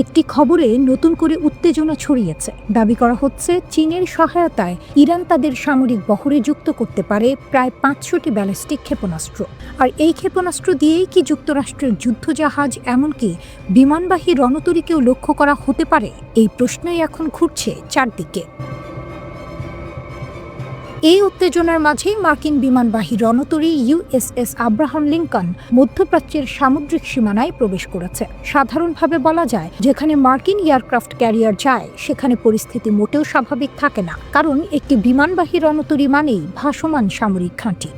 একটি খবরে নতুন করে উত্তেজনা ছড়িয়েছে। দাবি করা হচ্ছে চীনের সহায়তায় ইরান তাদের সামরিক বহরে যুক্ত করতে পারে প্রায় 500টি ব্যালিস্টিক ক্ষেপণাস্ত্র। আর এই ক্ষেপণাস্ত্র দিয়েই কি যুক্তরাষ্ট্রের যুদ্ধজাহাজ এমনকি বিমানবাহী রণতরীকেও লক্ষ্য করা হতে পারে? এই প্রশ্নই এখন ঘুরছে চারদিকে। এই উত্তেজনার মাঝেই মার্কিন বিমানবাহী রণতরী ইউএসএস আব্রাহাম লিঙ্কন মধ্যপ্রাচ্যের সামুদ্রিক সীমানায় প্রবেশ করেছে। সাধারণভাবে বলা যায়, যেখানে মার্কিন এয়ারক্রাফট ক্যারিয়ার যায় সেখানে পরিস্থিতি মোটেও স্বাভাবিক থাকে না, কারণ একটি বিমানবাহী রণতরী মানেই ভাসমান সামরিক ঘাঁটি।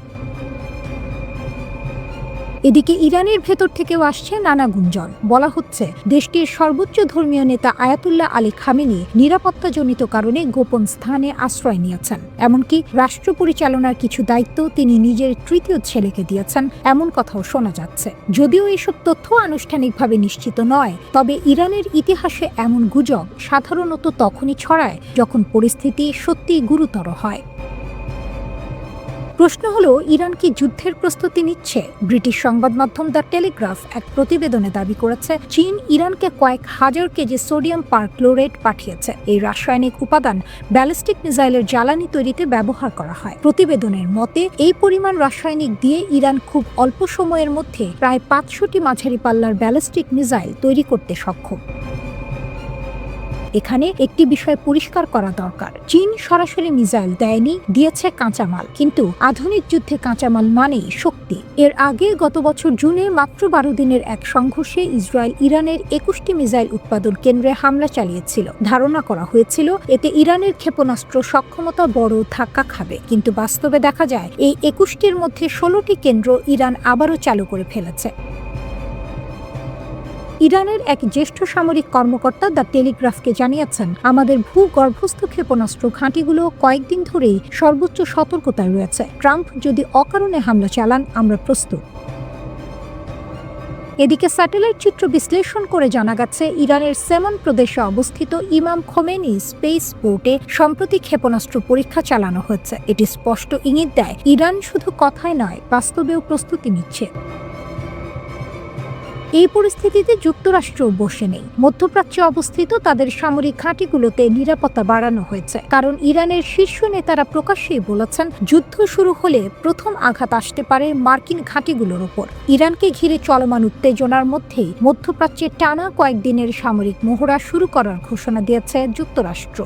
এদিকে ইরানের ভেতর থেকেও আসছে নানা গুঞ্জন। বলা হচ্ছে দেশটির সর্বোচ্চ ধর্মীয় নেতা আয়াতুল্লাহ আলী খামেনি নিরাপত্তাজনিত কারণে গোপন স্থানে আশ্রয় নিয়েছেন। এমনকি রাষ্ট্র পরিচালনার কিছু দায়িত্ব তিনি নিজের তৃতীয় ছেলেকে দিয়েছেন, এমন কথাও শোনা যাচ্ছে। যদিও এসব তথ্য আনুষ্ঠানিকভাবে নিশ্চিত নয়, তবে ইরানের ইতিহাসে এমন গুজব সাধারণত তখনই ছড়ায় যখন পরিস্থিতি সত্যিই গুরুতর হয়। প্রশ্ন হলো, ইরান কি যুদ্ধের প্রস্তুতি নিচ্ছে? ব্রিটিশ সংবাদ মাধ্যম দ্য টেলিগ্রাফ এক প্রতিবেদনে দাবি করেছে চীন ইরানকে কয়েক হাজার কেজি সোডিয়াম পারক্লোরেট পাঠিয়েছে। এই রাসায়নিক উপাদান ব্যালিস্টিক মিসাইলের জ্বালানি তৈরিতে ব্যবহার করা হয়। প্রতিবেদনের মতে এই পরিমাণ রাসায়নিক দিয়ে ইরান খুব অল্প সময়ের মধ্যে প্রায় 500টি মাঝারি পাল্লার ব্যালিস্টিক মিসাইল তৈরি করতে সক্ষম। এখানে একটি বিষয় পরিষ্কার করা দরকার, চীন সরাসরি মিসাইল দেয়নি, দিয়েছে কাঁচামাল। কিন্তু আধুনিক যুদ্ধে কাঁচামাল মানেই শক্তি। এর আগে গত বছর জুনে মাত্র 12 দিনের এক সংঘর্ষে ইসরায়েল ইরানের 21টি মিসাইল উৎপাদন কেন্দ্রে হামলা চালিয়েছিল। ধারণা করা হয়েছিল এতে ইরানের ক্ষেপণাস্ত্র সক্ষমতা বড় ধাক্কা খাবে, কিন্তু বাস্তবে দেখা যায় এই 21টির মধ্যে 16টি কেন্দ্র ইরান আবারও চালু করে ফেলেছে। ইরানের এক জ্যেষ্ঠ সামরিক কর্মকর্তা দ্য টেলিগ্রাফকে জানিয়েছেন, আমাদের ভূগর্ভস্থ ক্ষেপণাস্ত্র ঘাঁটিগুলো কয়েকদিন ধরেই সর্বোচ্চ সতর্কতায় রয়েছে। ট্রাম্প যদি অকারণে হামলা চালান, আমরা প্রস্তুত। এদিকে স্যাটেলাইট চিত্র বিশ্লেষণ করে জানা গেছে ইরানের সেমন প্রদেশে অবস্থিত ইমাম খোমেনি স্পেস পোর্টে সম্প্রতি ক্ষেপণাস্ত্র পরীক্ষা চালানো হচ্ছে। এটি স্পষ্ট ইঙ্গিত দেয় ইরান শুধু কথায় নয়, বাস্তবেও প্রস্তুতি নিচ্ছে। এই পরিস্থিতিতে যুক্তরাষ্ট্র বসে নেই। মধ্যপ্রাচ্যে অবস্থিত তাদের সামরিক ঘাঁটিগুলোতে নিরাপত্তা বাড়ানো হয়েছে, কারণ ইরানের শীর্ষ নেতারা প্রকাশ্যেই বলেছেন যুদ্ধ শুরু হলে প্রথম আঘাত আসতে পারে মার্কিন ঘাঁটিগুলোর ওপর। ইরানকে ঘিরে চলমান উত্তেজনার মধ্যেই মধ্যপ্রাচ্যে টানা কয়েকদিনের সামরিক মহড়া শুরু করার ঘোষণা দিয়েছে যুক্তরাষ্ট্র।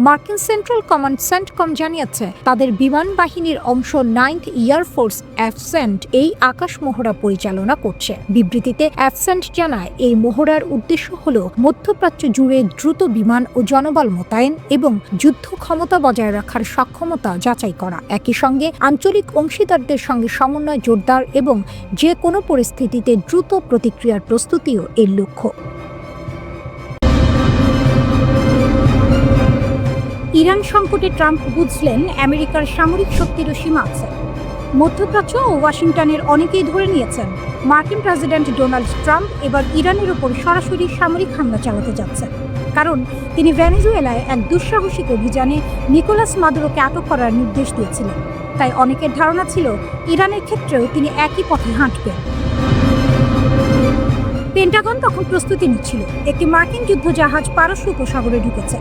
মার্কিন সেন্ট্রাল কমান্ড সেন্টকম জানিয়েছে তাদের বিমান বাহিনীর অংশ 9th এয়ারফোর্স অ্যাফসেন্ট এই আকাশ মহড়া পরিচালনা করছে। বিবৃতিতে অ্যাফসেন্ট জানায় এই মহড়ার উদ্দেশ্য হল মধ্যপ্রাচ্য জুড়ে দ্রুত বিমান ও জনবল মোতায়েন এবং যুদ্ধ ক্ষমতা বজায় রাখার সক্ষমতা যাচাই করা। একই সঙ্গে আঞ্চলিক অংশীদারদের সঙ্গে সমন্বয় জোরদার এবং যে কোনো পরিস্থিতিতে দ্রুত প্রতিক্রিয়ার প্রস্তুতিও এর লক্ষ্য। ইরান সংকটে ট্রাম্প বুঝলেন আমেরিকার সামরিক শক্তিরও সীমা আছে। মধ্যপ্রাচ্য ও ওয়াশিংটনের অনেকেই ধরে নিয়েছেন মার্কিন প্রেসিডেন্ট ডোনাল্ড ট্রাম্প এবার ইরানের ওপর সরাসরি সামরিক হামলা চালাতে যাচ্ছেন, কারণ তিনি ভেনেজুয়েলায় এক দুঃসাহসিক অভিযানে নিকোলাস মাদুরোকে আটক করার নির্দেশ দিয়েছিলেন। তাই অনেকের ধারণা ছিল ইরানের ক্ষেত্রেও তিনি একই পথে হাঁটবেন। পেন্টাগন তখন প্রস্তুতি নিচ্ছিল। একটি মার্কিন যুদ্ধজাহাজ পারস্য উপসাগরে ঢুকেছে।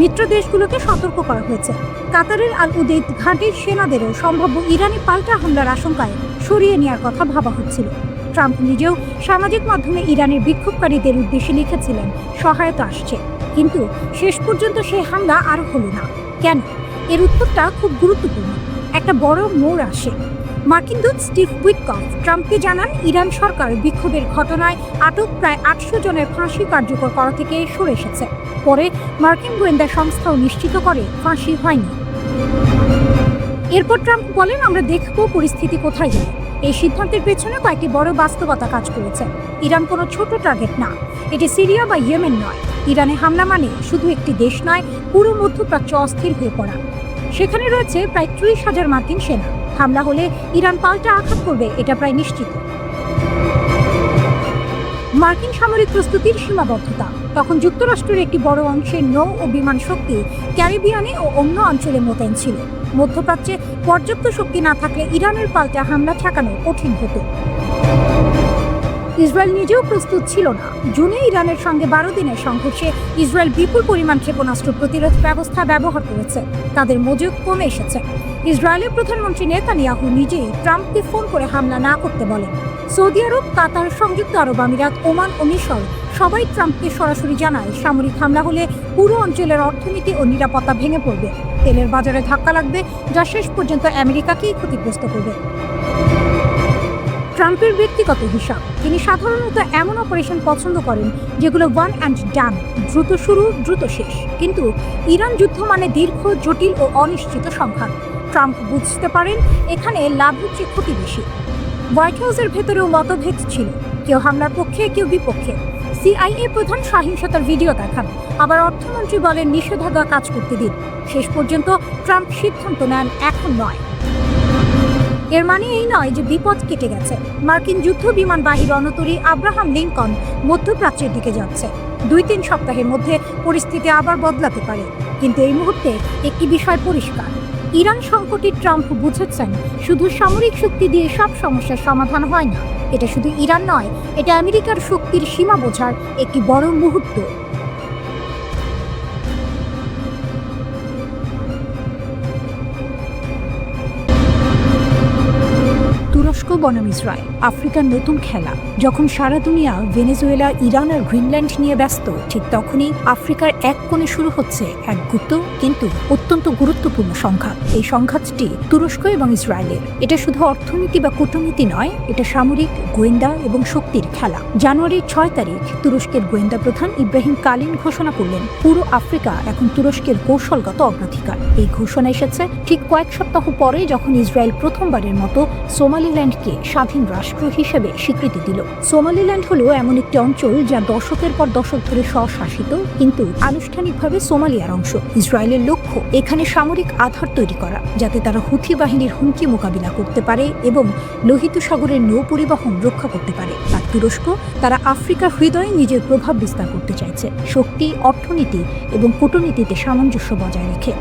মিত্র দেশগুলোকে সতর্ক করা হয়েছে। কাতারের আল উদেইদ ঘাঁটির সেনাদেরও সম্ভাব্য ইরানি পাল্টা হামলার আশঙ্কায় সরিয়ে নেওয়ার কথা ভাবা হচ্ছিল। ট্রাম্প নিজেও সামাজিক মাধ্যমে ইরানের বিক্ষোভকারীদের উদ্দেশ্যে লিখেছিলেন সহায়তা আসছে, কিন্তু শেষ পর্যন্ত সেই হামলা আর হলো না। কেন? এর উত্তরটা খুব গুরুত্বপূর্ণ। একটা বড় মোড় আসে। মার্কিন দূত স্টিভ উইটকফ ট্রাম্পকে জানান ইরান সরকার বিক্ষোভের ঘটনায় আটক প্রায় 800 জনের ফাঁসি কার্যকর করা থেকে সরে এসেছে। পরে মার্কিন গোয়েন্দা সংস্থাও নিশ্চিত করে ফাঁসি হয়নি। এরপর ট্রাম্প বলেন, আমরা দেখব পরিস্থিতি কোথায় যায়। এই সিদ্ধান্তের পেছনে কয়েকটি বড় বাস্তবতা কাজ করেছে। ইরান কোনো ছোট টার্গেট না, এটি সিরিয়া বা ইয়েমেন নয়। ইরানে হামলা মানে শুধু একটি দেশ নয়, পুরো মধ্যপ্রাচ্য অস্থির হয়ে পড়া। সেখানে রয়েছে প্রায় 30,000 মার্কিন সেনা। হামলা হলে ইরান পাল্টা আঘাত করবে, এটা প্রায় নিশ্চিত। মার্কিন সামরিক প্রস্তুতির সীমাবদ্ধতা। তখন যুক্তরাষ্ট্রের একটি বড় অংশের নৌ ও বিমান শক্তি ক্যারিবিয়ানে ও অন্য অঞ্চলে মোতায়েন ছিল। মধ্যপ্রাচ্যে পর্যাপ্ত শক্তি না থাকলে ইরানের পাল্টা হামলা ঠেকানো কঠিন হতো। ইসরায়েল নিজেও প্রস্তুত ছিল না। জুনে ইরানের সঙ্গে 12 দিনের সংঘর্ষে ইসরায়েল বিপুল পরিমাণ ক্ষেপণাস্ত্র প্রতিরোধ ব্যবস্থা ব্যবহার করেছে। তাদের মজুদ কমে এসেছে। ইসরায়েলের প্রধানমন্ত্রী নেতানিয়াহু নিজেই ট্রাম্পকে ফোন করে হামলা না করতে বলেন। সৌদি আরব, কাতার, সংযুক্ত আরব আমিরাত, ওমান ও মিশর সবাই ট্রাম্পকে সরাসরি জানায় সামরিক হামলা হলে পুরো অঞ্চলের অর্থনীতি ও নিরাপত্তা ভেঙে পড়বে। তেলের বাজারে ধাক্কা লাগবে, যা শেষ পর্যন্ত আমেরিকাকেই ক্ষতিগ্রস্ত করবে। ট্রাম্পের ব্যক্তিগত হিসাব, তিনি সাধারণত এমন অপারেশন পছন্দ করেন যেগুলো ওয়ান অ্যান্ড ডান, দ্রুত শুরু দ্রুত শেষ। কিন্তু ইরান যুদ্ধ মানে দীর্ঘ, জটিল ও অনিশ্চিত সংঘাত। ট্রাম্প বুঝতে পারেন এখানে লাভের চেয়ে ক্ষতি বেশি। হোয়াইট হাউসের ভেতরেও মতভেদ ছিল, কেউ হামলার পক্ষে, কেউ বিপক্ষে। সিআইএ প্রধান সহিংসতার ভিডিও দেখান, আবার অর্থমন্ত্রী বলেন নিষেধাজ্ঞা কাজ করতে দিন। শেষ পর্যন্ত ট্রাম্প সিদ্ধান্ত নেন এখন নয়। এর মানে এই নয় যে বিপদ কেটে গেছে। মার্কিন যুদ্ধ বিমানবাহী রণতরী আব্রাহাম লিঙ্কন মধ্যপ্রাচ্যের দিকে যাচ্ছে। 2-3 সপ্তাহের মধ্যে পরিস্থিতি আবার বদলাতে পারে। কিন্তু এই মুহূর্তে একটি বিষয় পরিষ্কার, ইরান সংকটে ট্রাম্প বুঝেছেন শুধু সামরিক শক্তি দিয়ে সব সমস্যার সমাধান হয় না। এটা শুধু ইরান নয়, এটা আমেরিকার শক্তির সীমা বোঝার একটি বড় মুহূর্ত। তুরস্ক বনাম ইসরায়েল, আফ্রিকার নতুন খেলা। যখন সারা দুনিয়া ভেনেজুয়েলা, ইরান আর গ্রিনল্যান্ড নিয়ে ব্যস্ত, ঠিক তখনই আফ্রিকার এক কোণে শুরু হচ্ছে এক গুপ্ত কিন্তু অত্যন্ত গুরুত্বপূর্ণ সংঘাত। এই সংঘাতটি তুরস্ক এবং ইসরায়েলের। এটা শুধু অর্থনীতি বা কূটনীতি নয়, এটা সামরিক, গোয়েন্দা এবং শক্তির খেলা। জানুয়ারির 6 তারিখ তুরস্কের গোয়েন্দা প্রধান ইব্রাহিম কালিন ঘোষণা করলেন পুরো আফ্রিকা এখন তুরস্কের কৌশলগত অগ্রাধিকার। এই ঘোষণা এসেছে ঠিক কয়েক সপ্তাহ পরে, যখন ইসরায়েল প্রথমবারের মতো সোমালিল্যান্ডকে স্বাধীন রাষ্ট্র হিসেবে স্বীকৃতি দিল। সোমালিল্যান্ড হলো এমন একটি অঞ্চল যা দশকের পর দশক ধরে স্বশাসিত, কিন্তু আনুষ্ঠানিকভাবে সোমালিয়ার অংশ। ইসরায়েলের লক্ষ্য এখানে সামরিক আধার তৈরি করা, যাতে তারা হুথি বাহিনীর হুমকি মোকাবিলা করতে পারে এবং লোহিত সাগরের নৌ পরিবহন রক্ষা করতে পারে। আর তুরস্ক, তারা আফ্রিকার হৃদয়ে নিজের প্রভাব বিস্তার করতে চাইছে, শক্তি, অর্থনীতি এবং কূটনীতিতে সামঞ্জস্য বজায় রেখে।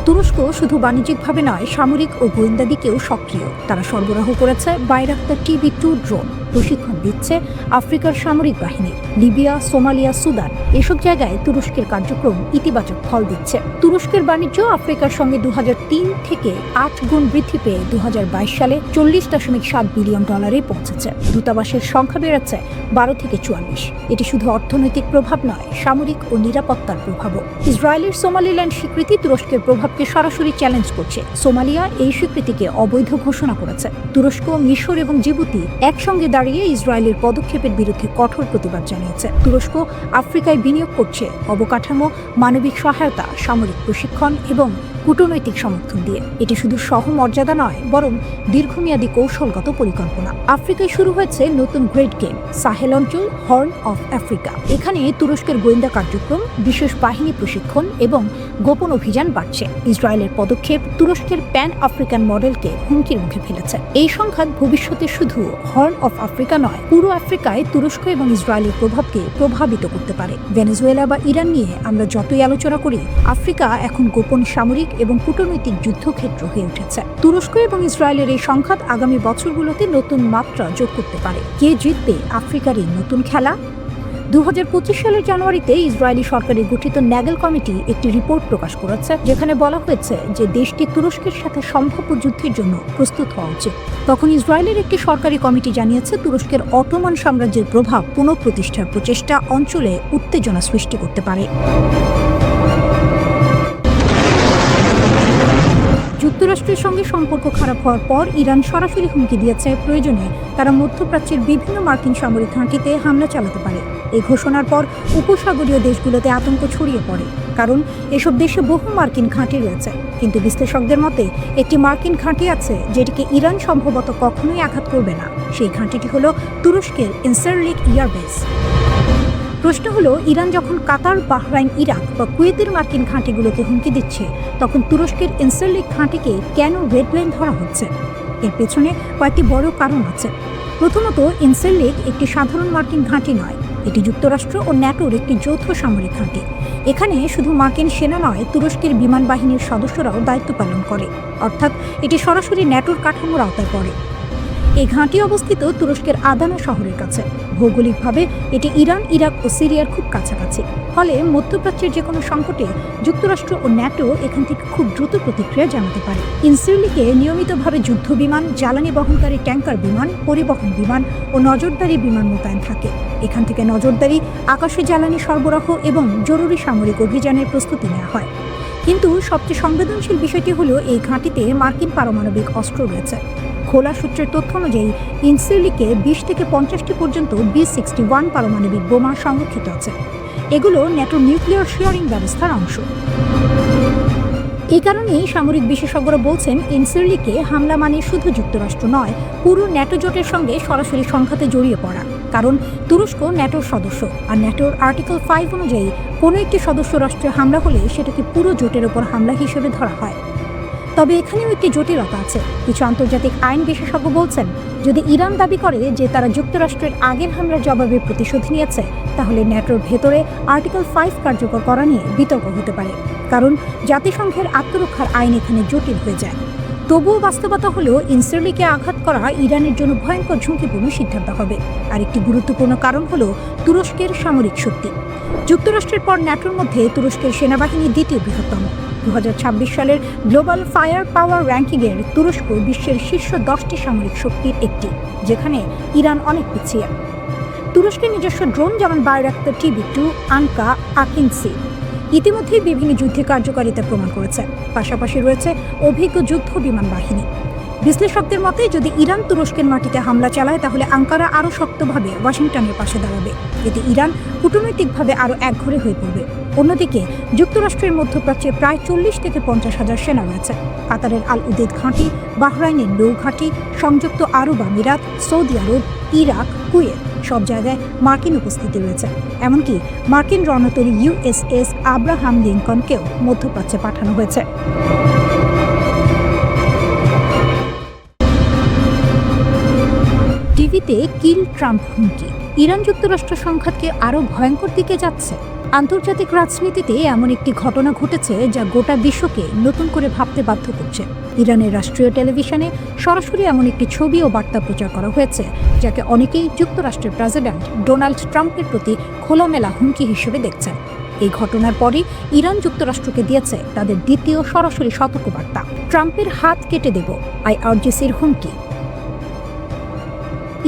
তুরস্ক শুধু বাণিজ্যিকভাবে নয়, সামরিক ও গোয়েন্দা দিকেও সক্রিয়। তারা সরবরাহ করেছে বাইরাক্তার TB2 ড্রোন, প্রশিক্ষণ দিচ্ছে আফ্রিকার সামরিক বাহিনী। লিবিয়া, সোমালিয়া, সুদান এসব জায়গায় তুরস্কের কার্যক্রম ইতিবাচক ফল দিচ্ছে। তুরস্কের বাণিজ্য আফ্রিকার সঙ্গে 2003 থেকে 8 গুণ বৃদ্ধি পেয়ে 2022 সালে $40.7 বিলিয়ন পৌঁছেছে। দূতাবাসের সংখ্যা বেড়েছে 12 থেকে 44। এটি শুধু অর্থনৈতিক প্রভাব নয়, সামরিক ও নিরাপত্তার প্রভাবও। ইসরায়েলের সোমালিল্যান্ড স্বীকৃতি তুরস্কের প্রভাবকে সরাসরি চ্যালেঞ্জ করছে। সোমালিয়া এই স্বীকৃতিকে অবৈধ ঘোষণা করেছে। তুরস্ক, মিশর এবং জিবুতি একসঙ্গে দাঁড়িয়ে ইসরায়েলের পদক্ষেপের বিরুদ্ধে কঠোর প্রতিবাদ জানিয়েছে। তুরস্ক আফ্রিকায় বিনিয়োগ করছে অবকাঠামো, মানবিক সহায়তা, সামরিক প্রশিক্ষণ এবং কূটনৈতিক সমর্থন দিয়ে। এটি শুধু সহমর্যাদা নয়, বরং দীর্ঘমেয়াদী কৌশলগত পরিকল্পনা। আফ্রিকায় শুরু হয়েছে নতুন গ্রেট গেম, সাহেল অঞ্চল, হর্ন অফ আফ্রিকা। এখানে তুরস্কের গোয়েন্দা কার্যক্রম, বিশেষ বাহিনী প্রশিক্ষণ এবং গোপন অভিযান বাড়ছে। ইসরায়েলের পদক্ষেপ তুরস্কের প্যান আফ্রিকান মডেলকে হুমকির মুখে ফেলেছে। এই সংঘাত ভবিষ্যতে শুধু হর্ন অফ আফ্রিকা নয়, পুরো আফ্রিকায় তুরস্ক এবং ইসরায়েলের প্রভাবকে প্রভাবিত করতে পারে। ভেনেজুয়েলা বা ইরান নিয়ে আমরা যতই আলোচনা করি, আফ্রিকা এখন গোপন সামরিক এবং কূটনৈতিক যুদ্ধক্ষেত্র হয়ে উঠেছে। তুরস্ক এবং ইসরায়েলের এই সংঘাত আগামী বছরগুলোতে নতুন মাত্রা যোগ করতে পারে। কে জিতবে আফ্রিকার এই নতুন খেলা? 2025 সালের জানুয়ারিতে ইসরায়েলি সরকারের গঠিত ন্যাগেল কমিটি একটি রিপোর্ট প্রকাশ করেছে, যেখানে বলা হয়েছে যে দেশটি তুরস্কের সাথে সম্ভাব্য যুদ্ধের জন্য প্রস্তুত হওয়া উচিত। তখন ইসরায়েলের একটি সরকারি কমিটি জানিয়েছে তুরস্কের অটোমান সাম্রাজ্যের প্রভাব পুনঃপ্রতিষ্ঠার প্রচেষ্টা অঞ্চলে উত্তেজনা সৃষ্টি করতে পারে। যুক্তরাষ্ট্রের সঙ্গে সম্পর্ক খারাপ হওয়ার পর ইরান সরাসরি হুমকি দিয়েছে প্রয়োজনে তারা মধ্যপ্রাচ্যের বিভিন্ন মার্কিন সামরিক ঘাঁটিতে হামলা চালাতে পারে। এই ঘোষণার পর উপসাগরীয় দেশগুলোতে আতঙ্ক ছড়িয়ে পড়ে, কারণ এসব দেশে বহু মার্কিন ঘাঁটি রয়েছে। কিন্তু বিশ্লেষকদের মতে একটি মার্কিন ঘাঁটি আছে যেটিকে ইরান সম্ভবত কখনোই আঘাত করবে না। সেই ঘাঁটিটি হলো তুরস্কের ইনসারলিক এয়ারবেস। প্রশ্ন হলো, ইরান যখন কাতার, বাহরাইন, ইরাক বা কুয়েতের মার্কিন ঘাঁটিগুলোকে হুমকি দিচ্ছে, তখন তুরস্কের ইনসারলিক ঘাঁটিকে কেন রেড লাইন ধরা হচ্ছে? এর পেছনে কয়েকটি বড় কারণ আছে। প্রথমত, ইনসারলিক একটি সাধারণ মার্কিন ঘাঁটি নয়, এটি যুক্তরাষ্ট্র ও ন্যাটোর একটি যৌথ সামরিক ঘাঁটি। এখানে শুধু মার্কিন সেনা নয়, তুরস্কের বিমান বাহিনীর সদস্যরাও দায়িত্ব পালন করে, অর্থাৎ এটি সরাসরি ন্যাটোর কাঠামোর আওতায় পড়ে। এই ঘাঁটি অবস্থিত তুরস্কের আদানা শহরের কাছে। ভৌগোলিকভাবে এটি ইরান, ইরাক ও সিরিয়ার খুব কাছাকাছি। ফলে মধ্যপ্রাচ্যের যে কোনো সংকটে যুক্তরাষ্ট্র ও ন্যাটো এখান থেকে খুব দ্রুত প্রতিক্রিয়া জানাতে পারে। ইনসিরলিকে নিয়মিতভাবে যুদ্ধ বিমান, জ্বালানি বহনকারী ট্যাঙ্কার বিমান, পরিবহন বিমান ও নজরদারি বিমান মোতায়েন থাকে। এখান থেকে নজরদারি, আকাশে জ্বালানি সরবরাহ এবং জরুরি সামরিক অভিযানের প্রস্তুতি নেওয়া হয়। কিন্তু সবচেয়ে সংবেদনশীল বিষয়টি হলো এই ঘাঁটিতে মার্কিন পারমাণবিক অস্ত্র রয়েছে। খোলা সূত্রের তথ্য অনুযায়ী ইনসিরলিকে 20 থেকে 50টি পর্যন্ত B-61 পারমাণবিক বোমা সংরক্ষিত আছে। এগুলো ন্যাটোর নিউক্লিয়ার শেয়ারিং ব্যবস্থার অংশ। এই কারণেই সামরিক বিশেষজ্ঞরা বলছেন, ইনসিরলিকে হামলা মানে শুধু যুক্তরাষ্ট্র নয়, পুরো ন্যাটো জোটের সঙ্গে সরাসরি সংঘাতে জড়িয়ে পড়া। কারণ তুরস্ক ন্যাটোর সদস্য, আর ন্যাটোর আর্টিকেল 5 অনুযায়ী কোনো একটি সদস্য রাষ্ট্রে হামলা হলে সেটাকে পুরো জোটের ওপর হামলা হিসেবে ধরা হয়। তবে এখানেও একটি জটিলতা আছে। কিছু আন্তর্জাতিক আইন বিশেষজ্ঞ বলছেন, যদি ইরান দাবি করে যে তারা যুক্তরাষ্ট্রের আগের হামলার জবাবে প্রতিশোধ নিয়েছে, তাহলে ন্যাটোর ভেতরে আর্টিকেল 5 কার্যকর করা নিয়ে বিতর্ক হতে পারে। কারণ জাতিসংঘের আত্মরক্ষার আইন এখানে জটিল হয়ে যায়। তবুও বাস্তবতা হলো, ইনসিরলিকে আঘাত করা ইরানের জন্য ভয়ঙ্কর ঝুঁকিপূর্ণ সিদ্ধান্ত হবে। আর একটি গুরুত্বপূর্ণ কারণ হলো তুরস্কের সামরিক শক্তি। যুক্তরাষ্ট্রের পর ন্যাটোর মধ্যে তুরস্কের সেনাবাহিনী দ্বিতীয় বৃহত্তম। 2026 সালের গ্লোবাল ফায়ার পাওয়ার র্যাঙ্কিংয়ের তুরস্ক বিশ্বের শীর্ষ 10টি সামরিক শক্তির একটি, যেখানে ইরান অনেক পিছিয়ে। তুরস্কের নিজস্ব ড্রোন যেমন বাইরাক্তার TB2, আনকা, আকিনসি ইতিমধ্যেই বিভিন্ন যুদ্ধে কার্যকারিতা প্রমাণ করেছে। পাশাপাশি রয়েছে অভিজ্ঞ যুদ্ধ বিমান বাহিনী। বিশ্লেষকদের মতে, যদি ইরান তুরস্কের মাটিতে হামলা চালায়, তাহলে আঙ্কারা আরও শক্তভাবে ওয়াশিংটনের পাশে দাঁড়াবে। এতে ইরান কূটনৈতিকভাবে আরও একঘরে হয়ে পড়বে। অন্যদিকে যুক্তরাষ্ট্রের মধ্যপ্রাচ্যে প্রায় 40 থেকে 50 হাজার সেনা রয়েছে। কাতারের আল উদেদ ঘাঁটি, বাহরাইনের নৌ ঘাঁটি, সংযুক্ত আরব আমিরাত, সৌদি আরব, ইরাক, কুয়েত সব জায়গায় মার্কিন উপস্থিতি রয়েছে। এমনকি মার্কিন রণতরী USS আব্রাহাম লিঙ্কনকেও মধ্যপ্রাচ্যে পাঠানো হয়েছে। টিভিতে কিল ট্রাম্প হুমকি, ইরান যুক্তরাষ্ট্র সংঘাতকে আরও ভয়ঙ্কর দিকে যাচ্ছে। আন্তর্জাতিক রাজনীতিতে এমন একটি ঘটনা ঘটেছে যা গোটা বিশ্বকে নতুন করে ভাবতে বাধ্য করছে। ইরানের রাষ্ট্রীয় টেলিভিশনে সরাসরি এমন একটি ছবি ও বার্তা প্রচার করা হয়েছে, যাকে অনেকেই যুক্তরাষ্ট্রের প্রেসিডেন্ট ডোনাল্ড ট্রাম্পের প্রতি খোলামেলা হুমকি হিসেবে দেখছেন। এই ঘটনার পরই ইরান যুক্তরাষ্ট্রকে দিয়েছে তাদের দ্বিতীয় সরাসরি সতর্কবার্তা। ট্রাম্পের হাত কেটে দেব, IRGCর হুমকি।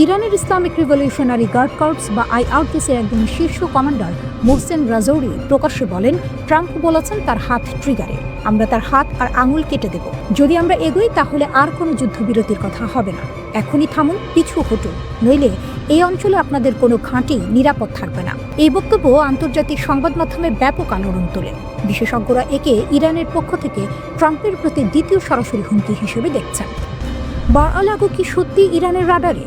ইরানের ইসলামিক রিভলিউশনারি গার্ড কর্পস বা IRGCর একজন শীর্ষ কমান্ডার মোহসেন রাজৌরি প্রকাশ্যে বলেন, ট্রাম্প বলেছেন তার হাত ট্রিগারে, আমরা তার হাত আর আঙুল কেটে দেব। যদি আমরা এগোই তাহলে আর কোনো যুদ্ধবিরতির কথা হবে না। এখনই থামুন, পিছু হটুন, নইলে এই অঞ্চলে আপনাদের কোনো ঘাঁটি নিরাপদ থাকবে না। এই বক্তব্য আন্তর্জাতিক সংবাদ মাধ্যমে ব্যাপক আলোড়ন তোলে। বিশেষজ্ঞরা একে ইরানের পক্ষ থেকে ট্রাম্পের প্রতি দ্বিতীয় সরাসরি হুমকি হিসেবে দেখছেন। বার-আল-আগো কি সত্যি ইরানের রাডারে?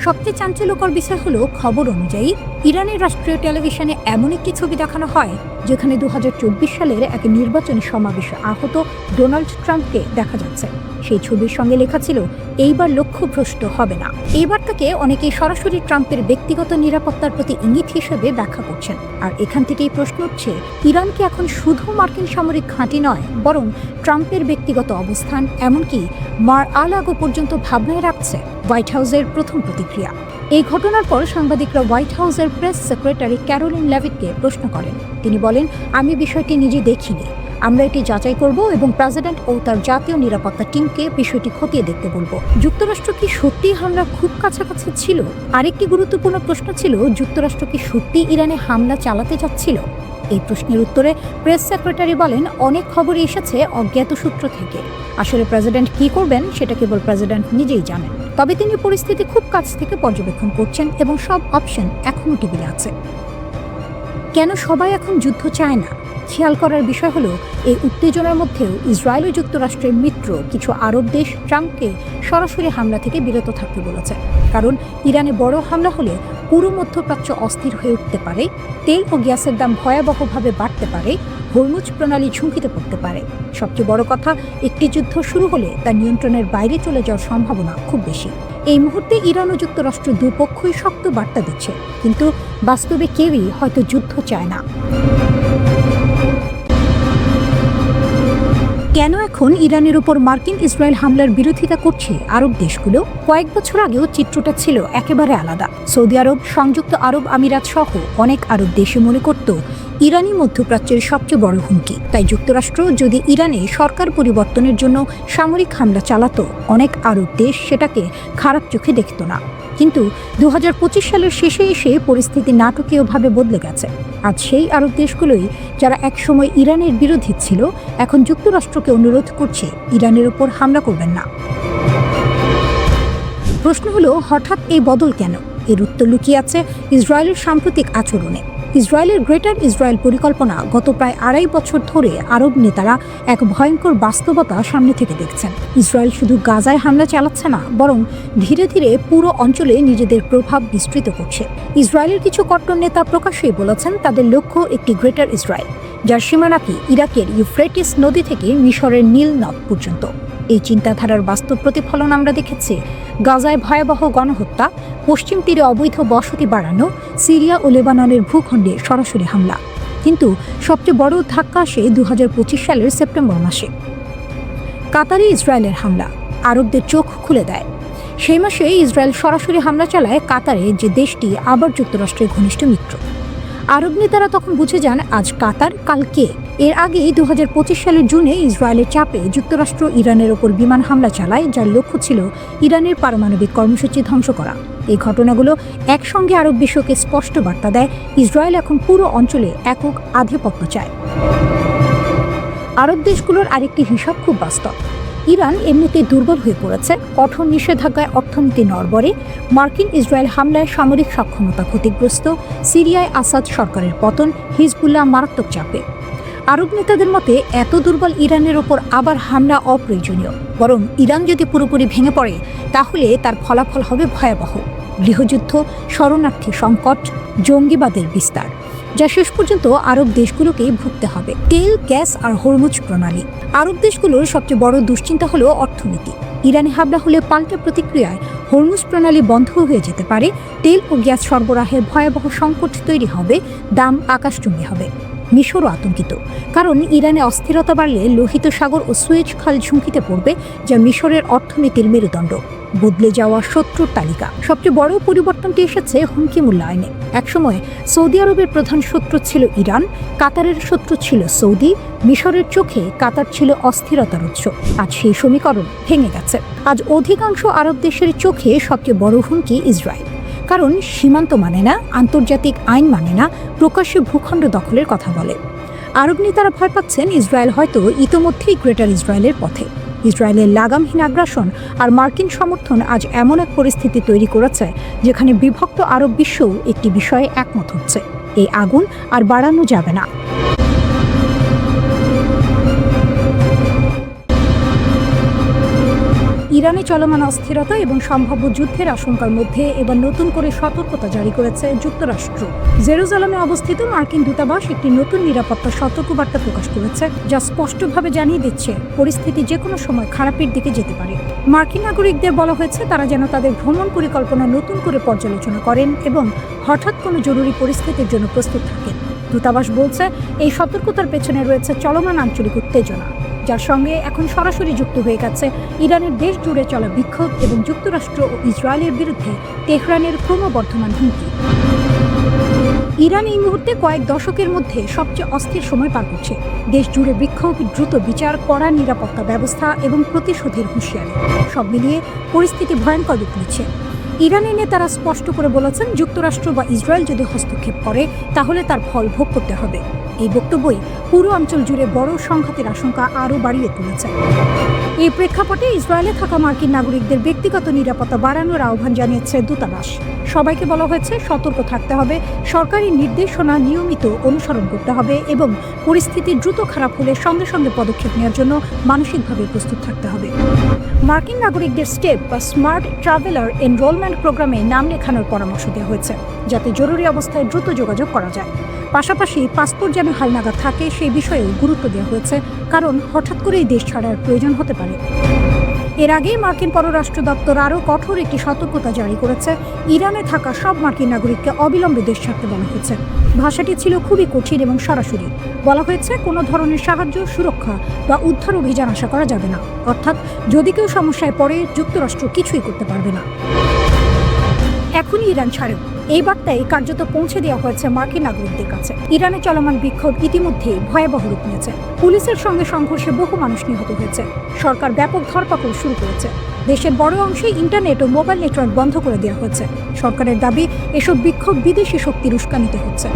সবচেয়ে চাঞ্চল্যকর বিষয় হলো, খবর অনুযায়ী ইরানের রাষ্ট্রীয় টেলিভিশনে এমন একটি ছবি দেখানো হয় যেখানে 2024 সালের এক নির্বাচনী সমাবেশে আহত ডোনাল্ড ট্রাম্পকে দেখা যাচ্ছে। সেই ছবির সঙ্গে লেখা ছিল, এইবার লক্ষ্যভ্রষ্ট হবে না। এইবার তাকে অনেকেই সরাসরি ট্রাম্পের ব্যক্তিগত নিরাপত্তার প্রতি ইঙ্গিত হিসেবে ব্যাখ্যা করছেন। আর এখান থেকেই প্রশ্ন উঠছে, ইরানকে এখন শুধু মার্কিন সামরিক ঘাঁটি নয়, বরং ট্রাম্পের ব্যক্তিগত অবস্থান, এমনকি মার-আল-আগো পর্যন্ত ভাবনায় রাখছে। হোয়াইট হাউসের প্রথম প্রতিক্রিয়া। এই ঘটনার পর সাংবাদিকরা হোয়াইট হাউসের প্রেস সেক্রেটারি ক্যারোলিন লেভিটকে প্রশ্ন করেন। তিনি বলেন, আমি বিষয়টি নিজে দেখিনি, আমরা এটি যাচাই করব এবং প্রেসিডেন্ট ও তার জাতীয় নিরাপত্তা টিমকে বিষয়টি খতিয়ে দেখতে বলবো। যুক্তরাষ্ট্র কি সত্যি হামলা খুব কাছাকাছি ছিল? আরেকটি গুরুত্বপূর্ণ প্রশ্ন ছিল, যুক্তরাষ্ট্র কি সত্যি ইরানে হামলা চালাতে যাচ্ছিল? এই প্রশ্নের উত্তরে প্রেস সেক্রেটারি বলেন, অনেক খবরই এসেছে অজ্ঞাত সূত্র থেকে। আসলে প্রেসিডেন্ট কি করবেন সেটা কেবল প্রেসিডেন্ট নিজেই জানেন। তবে তিনি পরিস্থিতি খুব কাছ থেকে পর্যবেক্ষণ করছেন এবং সব অপশন এখনও টেবিলে আছে। কেন সবাই এখন যুদ্ধ চায় না? খেয়াল করার বিষয় হলো, এই উত্তেজনার মধ্যেও ইসরায়েল ও যুক্তরাষ্ট্রের মিত্র কিছু আরব দেশ ট্রাম্পকে সরাসরি হামলা থেকে বিরত থাকতে বলেছে। কারণ ইরানে বড় হামলা হলে পুরো মধ্যপ্রাচ্য অস্থির হয়ে উঠতে পারে, তেল ও গ্যাসের দাম ভয়াবহভাবে বাড়তে পারে, হরমুজ প্রণালী ঝুঁকিতে পড়তে পারে। সবচেয়ে বড় কথা, একটি যুদ্ধ শুরু হলে তা নিয়ন্ত্রণের বাইরে চলে যাওয়ার সম্ভাবনা খুব বেশি। এই মুহূর্তে ইরান ও যুক্তরাষ্ট্র দুপক্ষই শক্ত বার্তা দিচ্ছে, কিন্তু বাস্তবে কেউই হয়তো যুদ্ধ চায় না। কেন এখন ইরানের উপর মার্কিন ইসরায়েল হামলার বিরোধিতা করছে আরব দেশগুলো? কয়েক বছর আগেও চিত্রটা ছিল একেবারে আলাদা। সৌদি আরব, সংযুক্ত আরব আমিরাত সহ অনেক আরব দেশে মনে করত ইরানই মধ্যপ্রাচ্যের সবচেয়ে বড় হুমকি। তাই যুক্তরাষ্ট্র যদি ইরানে সরকার পরিবর্তনের জন্য সামরিক হামলা চালাতো, অনেক আরব দেশ সেটাকে খারাপ চোখে দেখত না। কিন্তু 2025 সালের শেষে এসে পরিস্থিতি নাটকীয়ভাবে বদলে গেছে। আজ সেই আরব দেশগুলোই যারা একসময় ইরানের বিরোধী ছিল, এখন যুক্তরাষ্ট্রকে অনুরোধ করছে ইরানের ওপর হামলা করবেন না। প্রশ্ন হলো, হঠাৎ এই বদল কেন? এর উত্তর লুকিয়ে আছে ইসরায়েলের সাম্প্রতিক আচরণে। ইসরায়েলের গ্রেটার ইসরায়েল পরিকল্পনা গত প্রায় 2.5 বছর ধরে আরব নেতারা এক ভয়ঙ্কর বাস্তবতা সামনে থেকে দেখছেন। ইসরায়েল শুধু গাজায় হামলা চালাচ্ছে না, বরং ধীরে ধীরে পুরো অঞ্চলে নিজেদের প্রভাব বিস্তৃত করছে। ইসরায়েলের কিছু কট্টর নেতা প্রকাশ্যেই বলেছেন তাদের লক্ষ্য একটি গ্রেটার ইসরায়েল, যার সীমানাকে ইরাকের ইউফ্রেটিস নদী থেকে মিশরের নীল নদ পর্যন্ত। এই চিন্তাধারার বাস্তব প্রতিফলন আমরা দেখেছি গাজায় ভয়াবহ গণহত্যা, পশ্চিম তীরে অবৈধ বসতি বাড়ানো, সিরিয়া ও লেবাননের ভূখণ্ডে সরাসরি হামলা। কিন্তু সবচেয়ে বড় ধাক্কা আসে 2025 সালের সেপ্টেম্বর মাসে। কাতারে ইসরায়েলের হামলা আরবদের চোখ খুলে দেয়। সেই মাসে ইসরায়েল সরাসরি হামলা চালায় কাতারে, যে দেশটি আবার যুক্তরাষ্ট্রের ঘনিষ্ঠ মিত্র। আরব নেতারা তখন বুঝে যান আজ কাতার, কাল কে। এর আগেই 2025 সালের জুনে ইসরায়েলের চাপে যুক্তরাষ্ট্র ইরানের ওপর বিমান হামলা চালায়, যার লক্ষ্য ছিল ইরানের পারমাণবিক কর্মসূচি ধ্বংস করা। এই ঘটনাগুলো একসঙ্গে আরব বিশ্বকে স্পষ্ট বার্তা দেয় ইসরায়েল এখন পুরো অঞ্চলে একক আধিপত্য চায়। আরব দেশগুলোর আরেকটি হিসাব খুব বাস্তব। ইরান এমনিতেই দুর্বল হয়ে পড়েছে, কঠোর নিষেধাজ্ঞায় অর্থনীতি নড়বড়ে, মার্কিন ইসরায়েল হামলায় সামরিক সক্ষমতা ক্ষতিগ্রস্ত, সিরিয়ায় আসাদ সরকারের পতন, হিজবুল্লাহ মারাত্মক চাপে। আরব নেতাদের মতে এত দুর্বল ইরানের ওপর আবার হামলা অপ্রয়োজনীয়, বরং ইরান যদি পুরোপুরি ভেঙে পড়ে তাহলে তার ফলাফল হবে ভয়াবহ। গৃহযুদ্ধ, শরণার্থী সংকট, জঙ্গিবাদের বিস্তার, যা শেষ পর্যন্ত আরব দেশগুলোকেই ভুগতে হবে। তেল, গ্যাস আর হরমুজ প্রণালী। আরব দেশগুলোর সবচেয়ে বড় দুশ্চিন্তা হলো অর্থনীতি। ইরানে হামলা হলে পাল্টা প্রতিক্রিয়ায় হরমুজ প্রণালী বন্ধ হয়ে যেতে পারে, তেল ও গ্যাস সরবরাহের ভয়াবহ সংকট তৈরি হবে, দাম আকাশচুম্বী হবে। মিশরও আতঙ্কিত, কারণ ইরানে অস্থিরতা বাড়লে লোহিত সাগর ও সুয়েজ খাল ঝুঁকিতে পড়বে, যা মিশরের অর্থনীতির মেরুদণ্ড। বদলে যাওয়া শত্রুর তালিকা। সবচেয়ে বড় পরিবর্তনটি এসেছে হুমকি মূল্যায়নে। একসময় সৌদি আরবের প্রধান শত্রু ছিল ইরান, কাতারের শত্রু ছিল সৌদি, মিশরের চোখে কাতার ছিল অস্থিরতার উৎস। আজ সেই সমীকরণ ভেঙে গেছে। আজ অধিকাংশ আরব দেশের চোখে সবচেয়ে বড় হুমকি ইসরায়েল, কারণ সীমান্ত মানে না, আন্তর্জাতিক আইন মানে না, প্রকাশ্যে ভূখণ্ড দখলের কথা বলে। আরব নেতারা ভয় পাচ্ছেন ইসরায়েল হয়তো ইতোমধ্যেই গ্রেটার ইসরায়েলের পথে। ইসরায়েলের লাগামহীন আগ্রাসন আর মার্কিন সমর্থন আজ এমন এক পরিস্থিতি তৈরি করেছে যেখানে বিভক্ত আরব বিশ্বও একটি বিষয়ে একমত হচ্ছে: এই আগুন আর বাড়ানো যাবে না। ইরানে চলমান অস্থিরতা এবং সম্ভাব্য যুদ্ধের আশঙ্কার মধ্যে এবার নতুন করে সতর্কতা জারি করেছে যুক্তরাষ্ট্র। জেরুজালেমে অবস্থিত মার্কিন দূতাবাস একটি নতুন নিরাপত্তা সতর্কবার্তা প্রকাশ করেছে, যা স্পষ্টভাবে জানিয়ে দিচ্ছে পরিস্থিতি যে কোনো সময় খারাপের দিকে যেতে পারে। মার্কিন নাগরিকদের বলা হয়েছে তারা যেন তাদের ভ্রমণ পরিকল্পনা নতুন করে পর্যালোচনা করেন এবং হঠাৎ কোনো জরুরি পরিস্থিতির জন্য প্রস্তুত থাকেন। দূতাবাস বলছে এই সতর্কতার পেছনে রয়েছে চলমান আঞ্চলিক উত্তেজনা, যার সঙ্গে এখন সরাসরি যুক্ত হয়ে গেছে ইরানের দেশ জুড়ে চলা বিক্ষোভ এবং যুক্তরাষ্ট্র ও ইসরায়েলের বিরুদ্ধে তেহরানের ক্রমবর্ধমান হুমকি। ইরান এই মুহূর্তে কয়েক দশকের মধ্যে সবচেয়ে অস্থির সময় পার করছে। দেশ জুড়ে বিক্ষোভ, দ্রুত বিচার, কড়া নিরাপত্তা ব্যবস্থা এবং প্রতিশোধের হুঁশিয়ারি, সব মিলিয়ে পরিস্থিতি ভয়ঙ্কর রূপ নিচ্ছে। ইরানের নেতারা স্পষ্ট করে বলেছেন, যুক্তরাষ্ট্র বা ইসরায়েল যদি হস্তক্ষেপ করে তাহলে তার ফল ভোগ করতে হবে। এই বক্তব্যই পুরো অঞ্চল জুড়ে বড় সংঘাতের আশঙ্কা আরও বাড়িয়ে তুলেছে। এই প্রেক্ষাপটে ইসরায়েলে থাকা মার্কিন নাগরিকদের ব্যক্তিগত নিরাপত্তা বাড়ানোর আহ্বান জানিয়েছে দূতাবাস। সবাইকে বলা হয়েছে সতর্ক থাকতে হবে, সরকারি নির্দেশনা নিয়মিত অনুসরণ করতে হবে এবং পরিস্থিতি দ্রুত খারাপ হলে সঙ্গে সঙ্গে পদক্ষেপ নেওয়ার জন্য মানসিকভাবে প্রস্তুত থাকতে হবে। মার্কিন নাগরিকদের স্টেপ বা স্মার্ট ট্রাভেলার এনরোলমেন্ট প্রোগ্রামে নাম লেখানোর পরামর্শ দেওয়া হয়েছে, যাতে জরুরি অবস্থায় দ্রুত যোগাযোগ করা যায়। পাশাপাশি পাসপোর্ট যেন হালনাগাদ থাকে সেই বিষয়েও গুরুত্ব দেওয়া হয়েছে, কারণ হঠাৎ করেই দেশ ছাড়ার প্রয়োজন হতে পারে। এর আগেই মার্কিন পররাষ্ট্র দপ্তর আরও কঠোর একটি সতর্কতা জারি করেছে। ইরানে থাকা সব মার্কিন নাগরিককে অবিলম্বে দেশ ছাড়তে বলা হয়েছে। ভাষাটি ছিল খুবই কঠিন এবং সরাসরি। বলা হয়েছে কোনো ধরনের সাহায্য, সুরক্ষা বা উদ্ধার অভিযান আশা করা যাবে না। অর্থাৎ যদি কেউ সমস্যায় পড়ে, যুক্তরাষ্ট্র কিছুই করতে পারবে না। এখনই ইরান ছাড়েও এই বার্তায় কার্যত পৌঁছে দেওয়া হয়েছে মার্কিন নাগরিকদের কাছে। ইরানে চলমান বিক্ষোভ ইতিমধ্যেই ভয়াবহ রূপ নিয়েছে। পুলিশের সঙ্গে সংঘর্ষে বহু মানুষ নিহত হয়েছে। সরকার ব্যাপক ধরপাকড় শুরু করেছে। দেশের বড় অংশে ইন্টারনেট ও মোবাইল নেটওয়ার্ক বন্ধ করে দেওয়া হয়েছে। সরকারের দাবি, এসব বিক্ষোভ বিদেশি শক্তির উস্কানিতে হচ্ছে।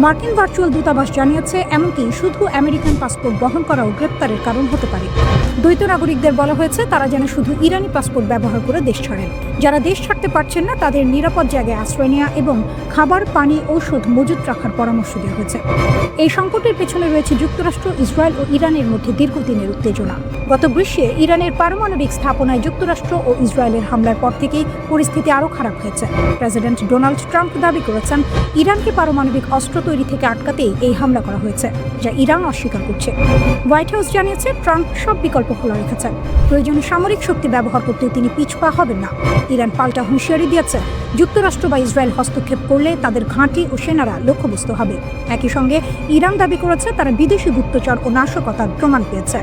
মার্কিন ভার্চুয়াল দূতাবাস জানিয়েছে, এমনকি শুধু আমেরিকান পাসপোর্ট বহন করাও গ্রেপ্তারের কারণ হতে পারে। দ্বৈত নাগরিকদের বলা হয়েছে তারা যেন শুধু ইরানি পাসপোর্ট ব্যবহার করে দেশ ছাড়েন। যারা দেশ ছাড়তে পারছেন না তাদের নিরাপদ জায়গায় আশ্রয় নেওয়া এবং খাবার, পানি, ঔষধ মজুত রাখার পরামর্শ দেওয়া হয়েছে। এই সংকটের পেছনে রয়েছে যুক্তরাষ্ট্র, ইসরায়েল ও ইরানের মধ্যে দীর্ঘদিনের উত্তেজনা। গত গ্রীষ্মে ইরানের পারমাণবিক স্থাপনায় যুক্তরাষ্ট্র ও ইসরায়েলের হামলার পর থেকেই পরিস্থিতি আরও খারাপ হয়েছে। প্রেসিডেন্ট ডোনাল্ড ট্রাম্প দাবি করেছেন, ইরানকে পারমাণবিক অস্ত্র তৈরি থেকে আটকাতেই এই হামলা করা হয়েছে, যা ইরান অস্বীকার করছে। হোয়াইট হাউস জানিয়েছে, ট্রাম্প সব বিকল্প খোলা রেখেছেন। প্রয়োজনে সামরিক শক্তি ব্যবহার করতেও তিনি পিছপা হবেন না। ইরান পাল্টা হুঁশিয়ারি দিয়েছে, যুক্তরাষ্ট্র বা ইসরায়েল হস্তক্ষেপ করলে তাদের ঘাঁটি ও সেনারা লক্ষ্যবস্তু হবে। একই সঙ্গে ইরান দাবি করেছে তারা বিদেশি গুপ্তচর ও নাশকতার প্রমাণ পেয়েছে।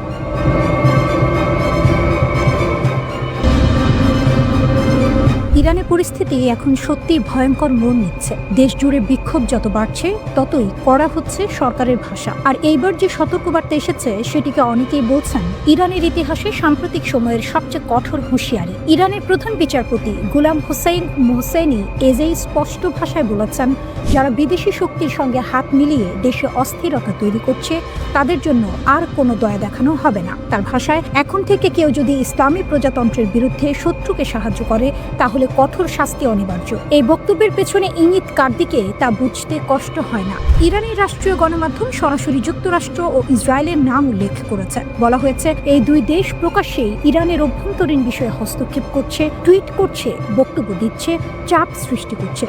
ইরানের পরিস্থিতি এখন সত্যিই ভয়ঙ্কর মোড় নিচ্ছে। দেশ জুড়ে বিক্ষোভ যত বাড়ছে ততই কড়া হচ্ছে সরকারের ভাষা। আর এইবার যে সতর্কবার্তা এসেছে সেটিকে অনেকেই বলছেন ইরানের ইতিহাসে সাম্প্রতিক সময়ের সবচেয়ে কঠোর হুঁশিয়ারি। ইরানের প্রধান বিচারপতি গোলাম হোসেইন মোহসেনি এজেই স্পষ্ট ভাষায় বলেছেন, যারা বিদেশি শক্তির সঙ্গে হাত মিলিয়ে দেশে অস্থিরতা তৈরি করছে তাদের জন্য আর কোনো দয়া দেখানো হবে না। তার ভাষায়, এখন থেকে কেউ যদি ইসলামী প্রজাতন্ত্রের বিরুদ্ধে শত্রুকে সাহায্য করে তাহলে কঠোর শাস্তি অনিবার্য। এই বক্তব্যের পেছনে ইঙ্গিত কার দিকে তা বুঝতে কষ্ট হয় না। ইরানের রাষ্ট্রীয় গণমাধ্যম সরাসরি যুক্তরাষ্ট্র ও ইসরায়েলের নাম উল্লেখ করেছে। বলা হয়েছে, এই দুই দেশ প্রকাশ্যেই ইরানের অভ্যন্তরীণ বিষয়ে হস্তক্ষেপ করছে, টুইট করছে, বক্তব্য দিচ্ছে, চাপ সৃষ্টি করছে।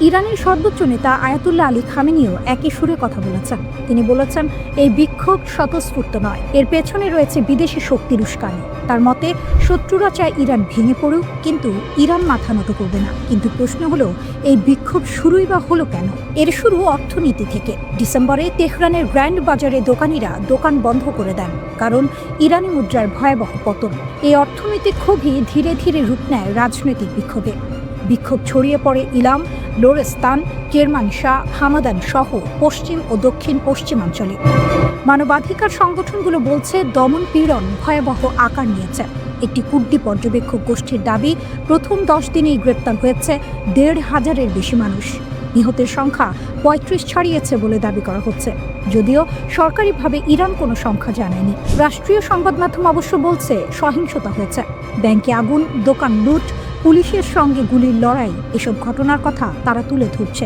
ইরানের সর্বোচ্চ নেতা আয়াতুল্লাহ আলী খামেনিও একই সুরে কথা বলেছেন। তিনি বলেছেন, এই বিক্ষোভ স্বতঃস্ফূর্ত নয়, এর পেছনে রয়েছে বিদেশি শক্তির উস্কানি। তার মতে, শত্রুরা চায় ইরান ভেঙে পড়ুক, কিন্তু ইরান মাথা নত করবে না। কিন্তু প্রশ্ন হলো, এই বিক্ষোভ শুরুই বা হলো কেন? এর শুরু অর্থনীতি থেকে। ডিসেম্বরে তেহরানের গ্র্যান্ড বাজারে দোকানিরা দোকান বন্ধ করে দেন, কারণ ইরানি মুদ্রার ভয়াবহ পতন। এই অর্থনৈতিক ক্ষোভই ধীরে ধীরে রূপ নেয় রাজনৈতিক বিক্ষোভে। বিক্ষোভ ছড়িয়ে পড়ে ইলাম, লোরেস্তান, কেরমানশাহ, হামাদান সহ পশ্চিম ও দক্ষিণ পশ্চিমাঞ্চলে। মানবাধিকার সংগঠনগুলো বলছে, দমন পীড়ন ভয়াবহ আকার নিয়েছে। একটি কুর্দি পর্যবেক্ষক গোষ্ঠীর দাবি, প্রথম 10 দিনেই গ্রেপ্তার হয়েছে 1,500-এর বেশি মানুষ। নিহতের সংখ্যা 35 ছাড়িয়েছে বলে দাবি করা হচ্ছে, যদিও সরকারিভাবে ইরান কোনো সংখ্যা জানায়নি। রাষ্ট্রীয় সংবাদ মাধ্যম অবশ্য বলছে সহিংসতা হয়েছে। ব্যাংকে আগুন, দোকান লুট, পুলিশের সঙ্গে গুলির লড়াই, এসব ঘটনার কথা তারা তুলে ধরছে।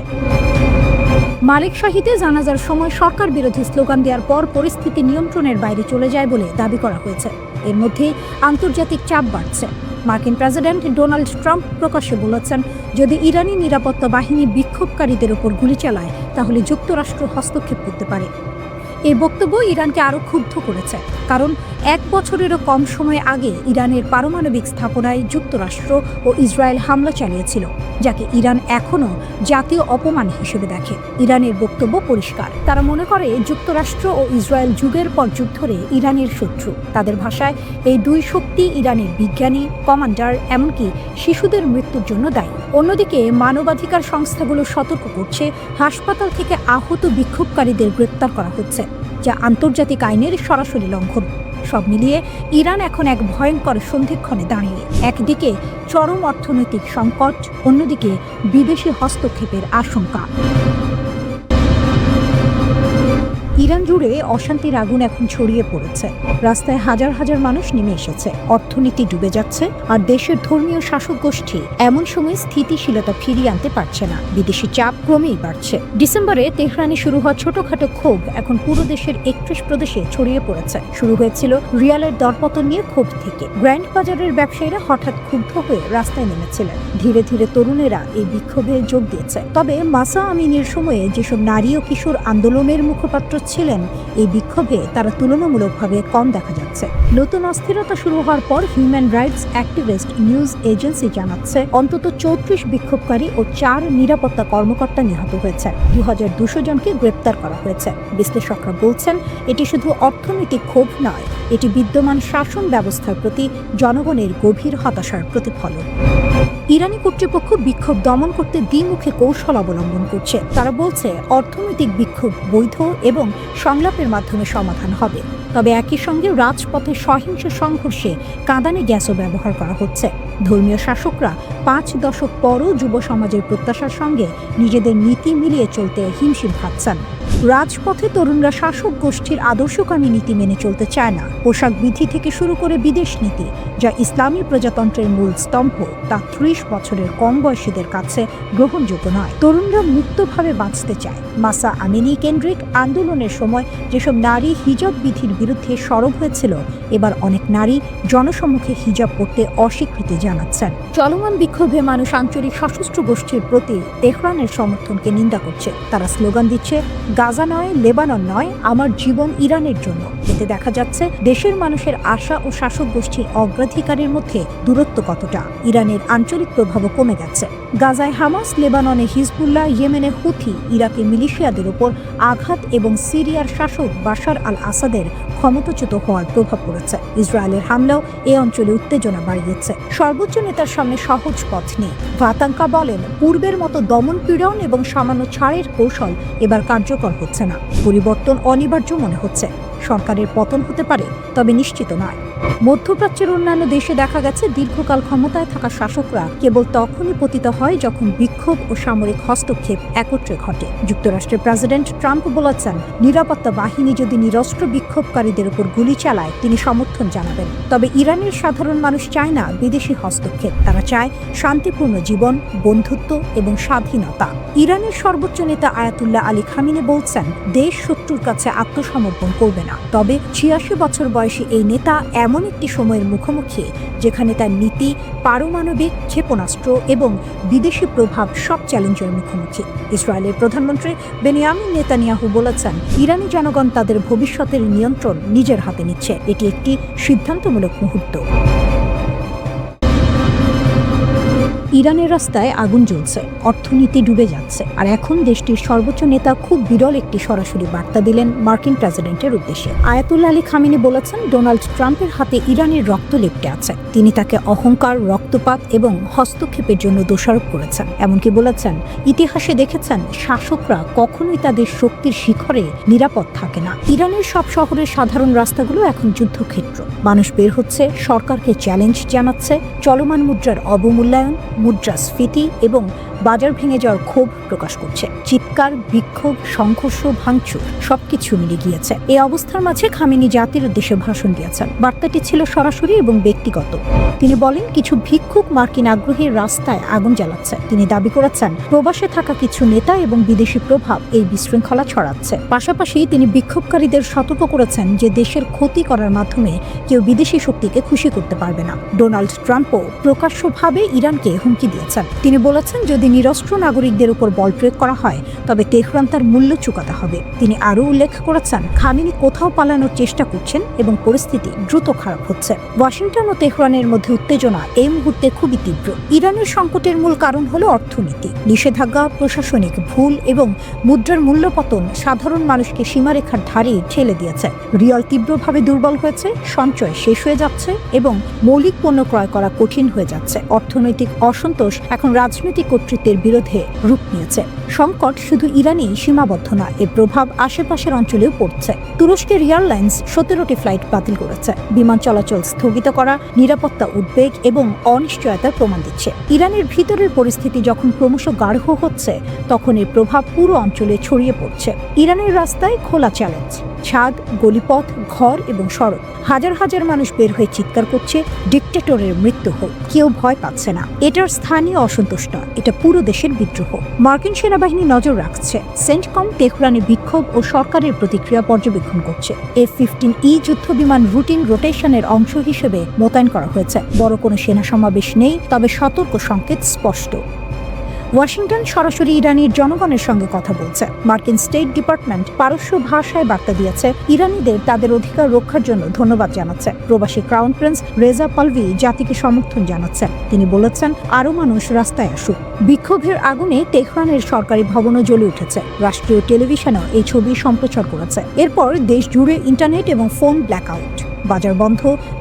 মালিক শাহীতে জানাজার সময় সরকার বিরোধী স্লোগান দেওয়ার পর পরিস্থিতি নিয়ন্ত্রণের বাইরে চলে যায় বলে দাবি করা হয়েছে। এর মধ্যে আন্তর্জাতিক চাপ বাড়ছে। মার্কিন প্রেসিডেন্ট ডোনাল্ড ট্রাম্প প্রকাশ্যে বলেছেন, যদি ইরানি নিরাপত্তা বাহিনী বিক্ষোভকারীদের ওপর গুলি চালায় তাহলে যুক্তরাষ্ট্র হস্তক্ষেপ করতে পারে। এই বক্তব্য ইরানকে আরও ক্ষুব্ধ করেছে, কারণ 1 বছরেরও কম সময় আগে ইরানের পারমাণবিক স্থাপনায় যুক্তরাষ্ট্র ও ইসরায়েল হামলা চালিয়েছিল, যাকে ইরান এখনও জাতীয় অপমান হিসেবে দেখে। ইরানের বক্তব্য পরিষ্কার, তারা মনে করে যুক্তরাষ্ট্র ও ইসরায়েল যুগের পর যুগ ধরে ইরানের শত্রু। তাদের ভাষায়, এই দুই শক্তি ইরানের বিজ্ঞানী, কমান্ডার, এমনকি শিশুদের মৃত্যুর জন্য দায়ী। অন্যদিকে মানবাধিকার সংস্থাগুলো সতর্ক করছে, হাসপাতাল থেকে আহত বিক্ষোভকারীদের গ্রেপ্তার করা হচ্ছে, যা আন্তর্জাতিক আইনের সরাসরি লঙ্ঘন। সব মিলিয়ে ইরান এখন এক ভয়ঙ্কর সন্ধিক্ষণে দাঁড়িয়ে। একদিকে চরম অর্থনৈতিক সংকট, অন্যদিকে বিদেশি হস্তক্ষেপের আশঙ্কা। ইরান জুড়ে অশান্তির আগুন এখন ছড়িয়ে পড়েছে। রাস্তায় হাজার হাজার মানুষ নেমে এসেছে, অর্থনীতি ডুবে যাচ্ছে, আর দেশের ধর্মীয় শাসক গোষ্ঠী এমন সময় স্থিতিশীলতা ফিরিয়ে আনতে পারছে না। বিদেশি চাপ ক্রমেই বাড়ছে। ডিসেম্বরে তেহরানে শুরু হওয়া ছোটখাটো ক্ষোভ এখন পুরো দেশের 31 প্রদেশে ছড়িয়ে পড়েছে। শুরু হয়েছিল রিয়ালের দরপতন নিয়ে ক্ষোভ থেকে। গ্র্যান্ড বাজারের ব্যবসায়ীরা হঠাৎ ক্ষুব্ধ হয়ে রাস্তায় নেমেছিলেন। ধীরে ধীরে তরুণেরা এই বিক্ষোভে যোগ দিয়েছে। তবে মাসা আমিনের সময়ে যেসব নারী ও কিশোর আন্দোলনের মুখপাত্র ছিলেন, এই বিক্ষোভে তারা তুলনামূলকভাবে কম দেখা যাচ্ছে। নতুন অস্থিরতা শুরু হওয়ার পর human rights activist news agency জানাচ্ছে অন্তত 34 বিক্ষোভকারী ও 4 নিরাপত্তা কর্মকর্তা নিহত হয়েছে। 2200 জনকে গ্রেপ্তার করা হয়েছে। বিশ্লেষকরা বলছেন এটি শুধু অর্থনৈতিক ক্ষোভ নয়, এটি বিদ্যমান শাসন ব্যবস্থার প্রতি জনগণের গভীর হতাশার প্রতিফলন। ইরানি কর্তৃপক্ষ বিক্ষোভ দমন করতে দ্বিমুখী কৌশল অবলম্বন করছে। তারা বলছে অর্থনৈতিক বিক্ষোভ বৈধ এবং সংলাপের মাধ্যমে সমাধান হবে, তবে একই সঙ্গে রাজপথে সহিংস সংঘর্ষে কাঁদানে গ্যাসও ব্যবহার করা হচ্ছে। ধর্মীয় শাসকরা 5 দশক পরও যুব সমাজের প্রত্যাশার সঙ্গে নিজেদের নীতি মিলিয়ে চলতে হিমশিম খাচ্ছেন। রাজপথে তরুণরা শাসক গোষ্ঠীর আদর্শকামী নীতি মেনে চলতে চায় না। পোশাক বিধি থেকে শুরু করে বিদেশ নীতি, যা ইসলামী প্রজাতন্ত্রের মূল স্তম্ভ, তা 30 বছরের কম বয়সীদের কাছে গ্রহণযোগ্য নয়। তরুণরা মুক্তভাবে বাঁচতে চায়। মাসা আমিনি কেন্দ্রিক আন্দোলনের সময় যেসব নারী হিজাব বিধির বিরুদ্ধে সরব হয়েছিল, এবার অনেক নারী জনসম্মুখে হিজাব পরতে অস্বীকৃতি জানাচ্ছেন। চলমান বিক্ষোভে মানুষ আঞ্চলিক সশস্ত্র গোষ্ঠীর প্রতি তেহরানের সমর্থনকে নিন্দা করছে। তারা স্লোগান দিচ্ছে, গাজা নয়, লেবানন নয়, আমার জীবন ইরানের জন্য। এতে দেখা যাচ্ছে দেশের মানুষের আশা ও শাসক গোষ্ঠীর অগ্রাধিকারের মধ্যে দূরত্ব কতটা। ইরানের আঞ্চলিক প্রভাবও কমে গেছে। গাজায় হামাস, লেবাননে হিজবুল্লাহ, ইয়েমেনে হুথি, ইরাকে মিলিশিয়াদের উপর আঘাত এবং সিরিয়ার শাসক বাশার আল আসাদের ক্ষমতাচ্যুত হওয়ার প্রভাব পড়েছে। ইসরায়েলের হামলাও এই অঞ্চলে উত্তেজনা বাড়িয়েছে। সর্বোচ্চ নেতার সামনে সহজ পথ নেই। ভাতাঙ্কা বলেন, পূর্বের মতো দমন পীড়ন এবং সামান্য ছাড়ের কৌশল এবার কার্যকর হচ্ছে না। পরিবর্তন অনিবার্য মনে হচ্ছে। সরকারের পতন হতে পারে, তবে নিশ্চিত নয়। মধ্যপ্রাচ্যের অন্যান্য দেশে দেখা গেছে দীর্ঘকাল ক্ষমতায় থাকা শাসকরা কেবল তখনই পতিত হয় যখন বিক্ষোভ ও সামরিক হস্তক্ষেপ একত্রে ঘটে। যুক্তরাষ্ট্রের প্রেসিডেন্ট ট্রাম্প বলেছেন, নিরাপত্তা বাহিনী যদি নিরস্ত্র বিক্ষোভকারীদের উপর গুলি চালায় তিনি সমর্থন জানাবেন। তবে ইরানের সাধারণ মানুষ চায় না বিদেশি হস্তক্ষেপ। তারা চায় শান্তিপূর্ণ জীবন, বন্ধুত্ব এবং স্বাধীনতা। ইরানের সর্বোচ্চ নেতা আয়াতুল্লাহ আলী খামিনি বলছেন, দেশ শত্রুর কাছে আত্মসমর্পণ করবে না। তবে 86 বছর বয়সী এই নেতা এমন একটি সময়ের মুখোমুখি যেখানে তার নীতি, পারমাণবিক ক্ষেপণাস্ত্র এবং বিদেশি প্রভাব সব চ্যালেঞ্জের মুখোমুখি। ইসরায়েলের প্রধানমন্ত্রী বেনিয়ামিন নেতানিয়াহু বলেছেন, ইরানি জনগণ তাদের ভবিষ্যতের নিয়ন্ত্রণ নিজের হাতে নিচ্ছে। এটি একটি সিদ্ধান্তমূলক মুহূর্ত। ইরানের রাস্তায় আগুন জ্বলছে, অর্থনীতি ডুবে যাচ্ছে, আর এখন দেশটির সর্বোচ্চ নেতা খুব বিরল একটি সরাসরি বার্তা দিলেন মার্কিন প্রেসিডেন্টের উদ্দেশ্যে। আয়াতুল্লাহ আলী খামিনি বলেছেন, ডোনাল্ড ট্রাম্পের হাতে ইরানের রক্ত লেপ্টে আছে। তিনি তাকে অহংকার, রক্তপাত এবং হস্তক্ষেপের জন্য দোষারোপ করেছেন। এমনকি বলেছেন, ইতিহাসে দেখেছেন শাসকরা কখনোই তাদের শক্তির শিখরে নিরাপদ থাকে না। ইরানের সব শহরের সাধারণ রাস্তাগুলো এখন যুদ্ধক্ষেত্র। মানুষ বের হচ্ছে, সরকারকে চ্যালেঞ্জ জানাচ্ছে, চলমান মুদ্রার অবমূল্যায়ন, মুদ্রাস্ফীতি এবং বাজার ভেঙে যাওয়ার ক্ষোভ প্রকাশ করছে। চিৎকার, বিক্ষোভ, সংঘর্ষ, ভাঙচুর সবকিছু মিলে গিয়েছে। এই অবস্থার মাঝে খামেনি জাতির উদ্দেশ্যে ভাষণ দিয়েছেন। বার্তাটি ছিল সরাসরি এবং ব্যক্তিগত। তিনি বলেন, কিছু ভিক্ষুক মার্কিন আগ্রহীর রাস্তায় আগুন জ্বালাচ্ছে। তিনি দাবি করেছেন, প্রবাসে থাকা কিছু নেতা এবং বিদেশি প্রভাব এই বিশৃঙ্খলা ছড়াচ্ছে। পাশাপাশি তিনি বিক্ষোভকারীদের সতর্ক করেছেন যে দেশের ক্ষতি করার মাধ্যমে কেউ বিদেশি শক্তিকে খুশি করতে পারবে না। ডোনাল্ড ট্রাম্পও প্রকাশ্যভাবে ইরানকে হুমকি দিয়েছেন। তিনি বলেছেন, যদি নিরস্ত্র নাগরিকদের উপর বল প্রয়োগ করা হয় তবে তেহরান তার মূল্য চুকাতে হবে। তিনি আরও উল্লেখ করেছেন, খামেনি কোথাও পালানোর চেষ্টা করছেন এবং পরিস্থিতি দ্রুত খারাপ হচ্ছে। ওয়াশিংটন ও তেহরানের মধ্যে উত্তেজনা এই মুহূর্তে খুবই তীব্র। ইরানের সংকটের মূল কারণ হলো অর্থনীতি। নিষেধাজ্ঞা, প্রশাসনিক ভুল এবং মুদ্রার মূল্যপতন সাধারণ মানুষকে সীমারেখার ধারে ঠেলে দিয়েছে। রিয়াল তীব্রভাবে দুর্বল হয়েছে, সঞ্চয় শেষ হয়ে যাচ্ছে এবং মৌলিক পণ্য ক্রয় করা কঠিন হয়ে যাচ্ছে। অর্থনৈতিক অসন্তোষ এখন রাজনৈতিক কর্তৃত্বের বিরুদ্ধে রূপ নিয়েছে। সংকট শুধু ইরানেই সীমাবদ্ধ নয়, এর প্রভাব আশেপাশের অঞ্চলেও পড়ছে। তুরস্কের এয়ারলাইন্স 17টি ফ্লাইট বাতিল করেছে। বিমান চলাচল স্থগিত করা নিরাপত্তা উদ্বেগ এবং অনিশ্চয়তার প্রমাণ দিচ্ছে। ইরানের ভিতরের পরিস্থিতি যখন ক্রমশ গাঢ় হচ্ছে, তখন এর প্রভাব পুরো অঞ্চলে ছড়িয়ে পড়ছে। ইরানের রাস্তায় খোলা চ্যালেঞ্জ, ছাদ, গলিপথ, ঘর এবং সড়ক। হাজার হাজার মানুষ বের হয়ে চিৎকার করছে, ডিক্টেটরের মৃত্যু হোক। কেউ ভয় পাচ্ছে না। এটার স্থানীয় অসন্তোষ নয়, এটা পুরো দেশের বিদ্রোহ। মার্কিন সেনাবাহিনী নজর রাখছে। সেন্টকম তেহরানে বিক্ষোভ ও সরকারের প্রতিক্রিয়া পর্যবেক্ষণ করছে। F-15E যুদ্ধ বিমান রুটিন রোটেশনের অংশ হিসেবে মোতায়েন করা হয়েছে। বড় কোনো সেনা সমাবেশ নেই, তবে সতর্ক সংকেত স্পষ্ট। ওয়াশিংটন সরাসরি ইরানের জনগণের সঙ্গে কথা বলছে। মার্কিন স্টেট ডিপার্টমেন্ট পারস্য ভাষায় বার্তা দিয়েছে, ইরানিদের তাদের অধিকার রক্ষার জন্য ধন্যবাদ জানাচ্ছে। প্রবাসী ক্রাউন প্রিন্স রেজা পালভি জাতিকে সমর্থন জানাচ্ছেন। তিনি বলেছেন, আরও মানুষ রাস্তায় আসুক। বিক্ষোভের আগুনে তেহরানের সরকারি ভবনও জ্বলে উঠেছে। রাষ্ট্রীয় টেলিভিশনও এই ছবি সম্প্রচার করেছে। এরপর দেশ জুড়ে ইন্টারনেট এবং ফোন ব্ল্যাকআউট, বাজার বন্ধ,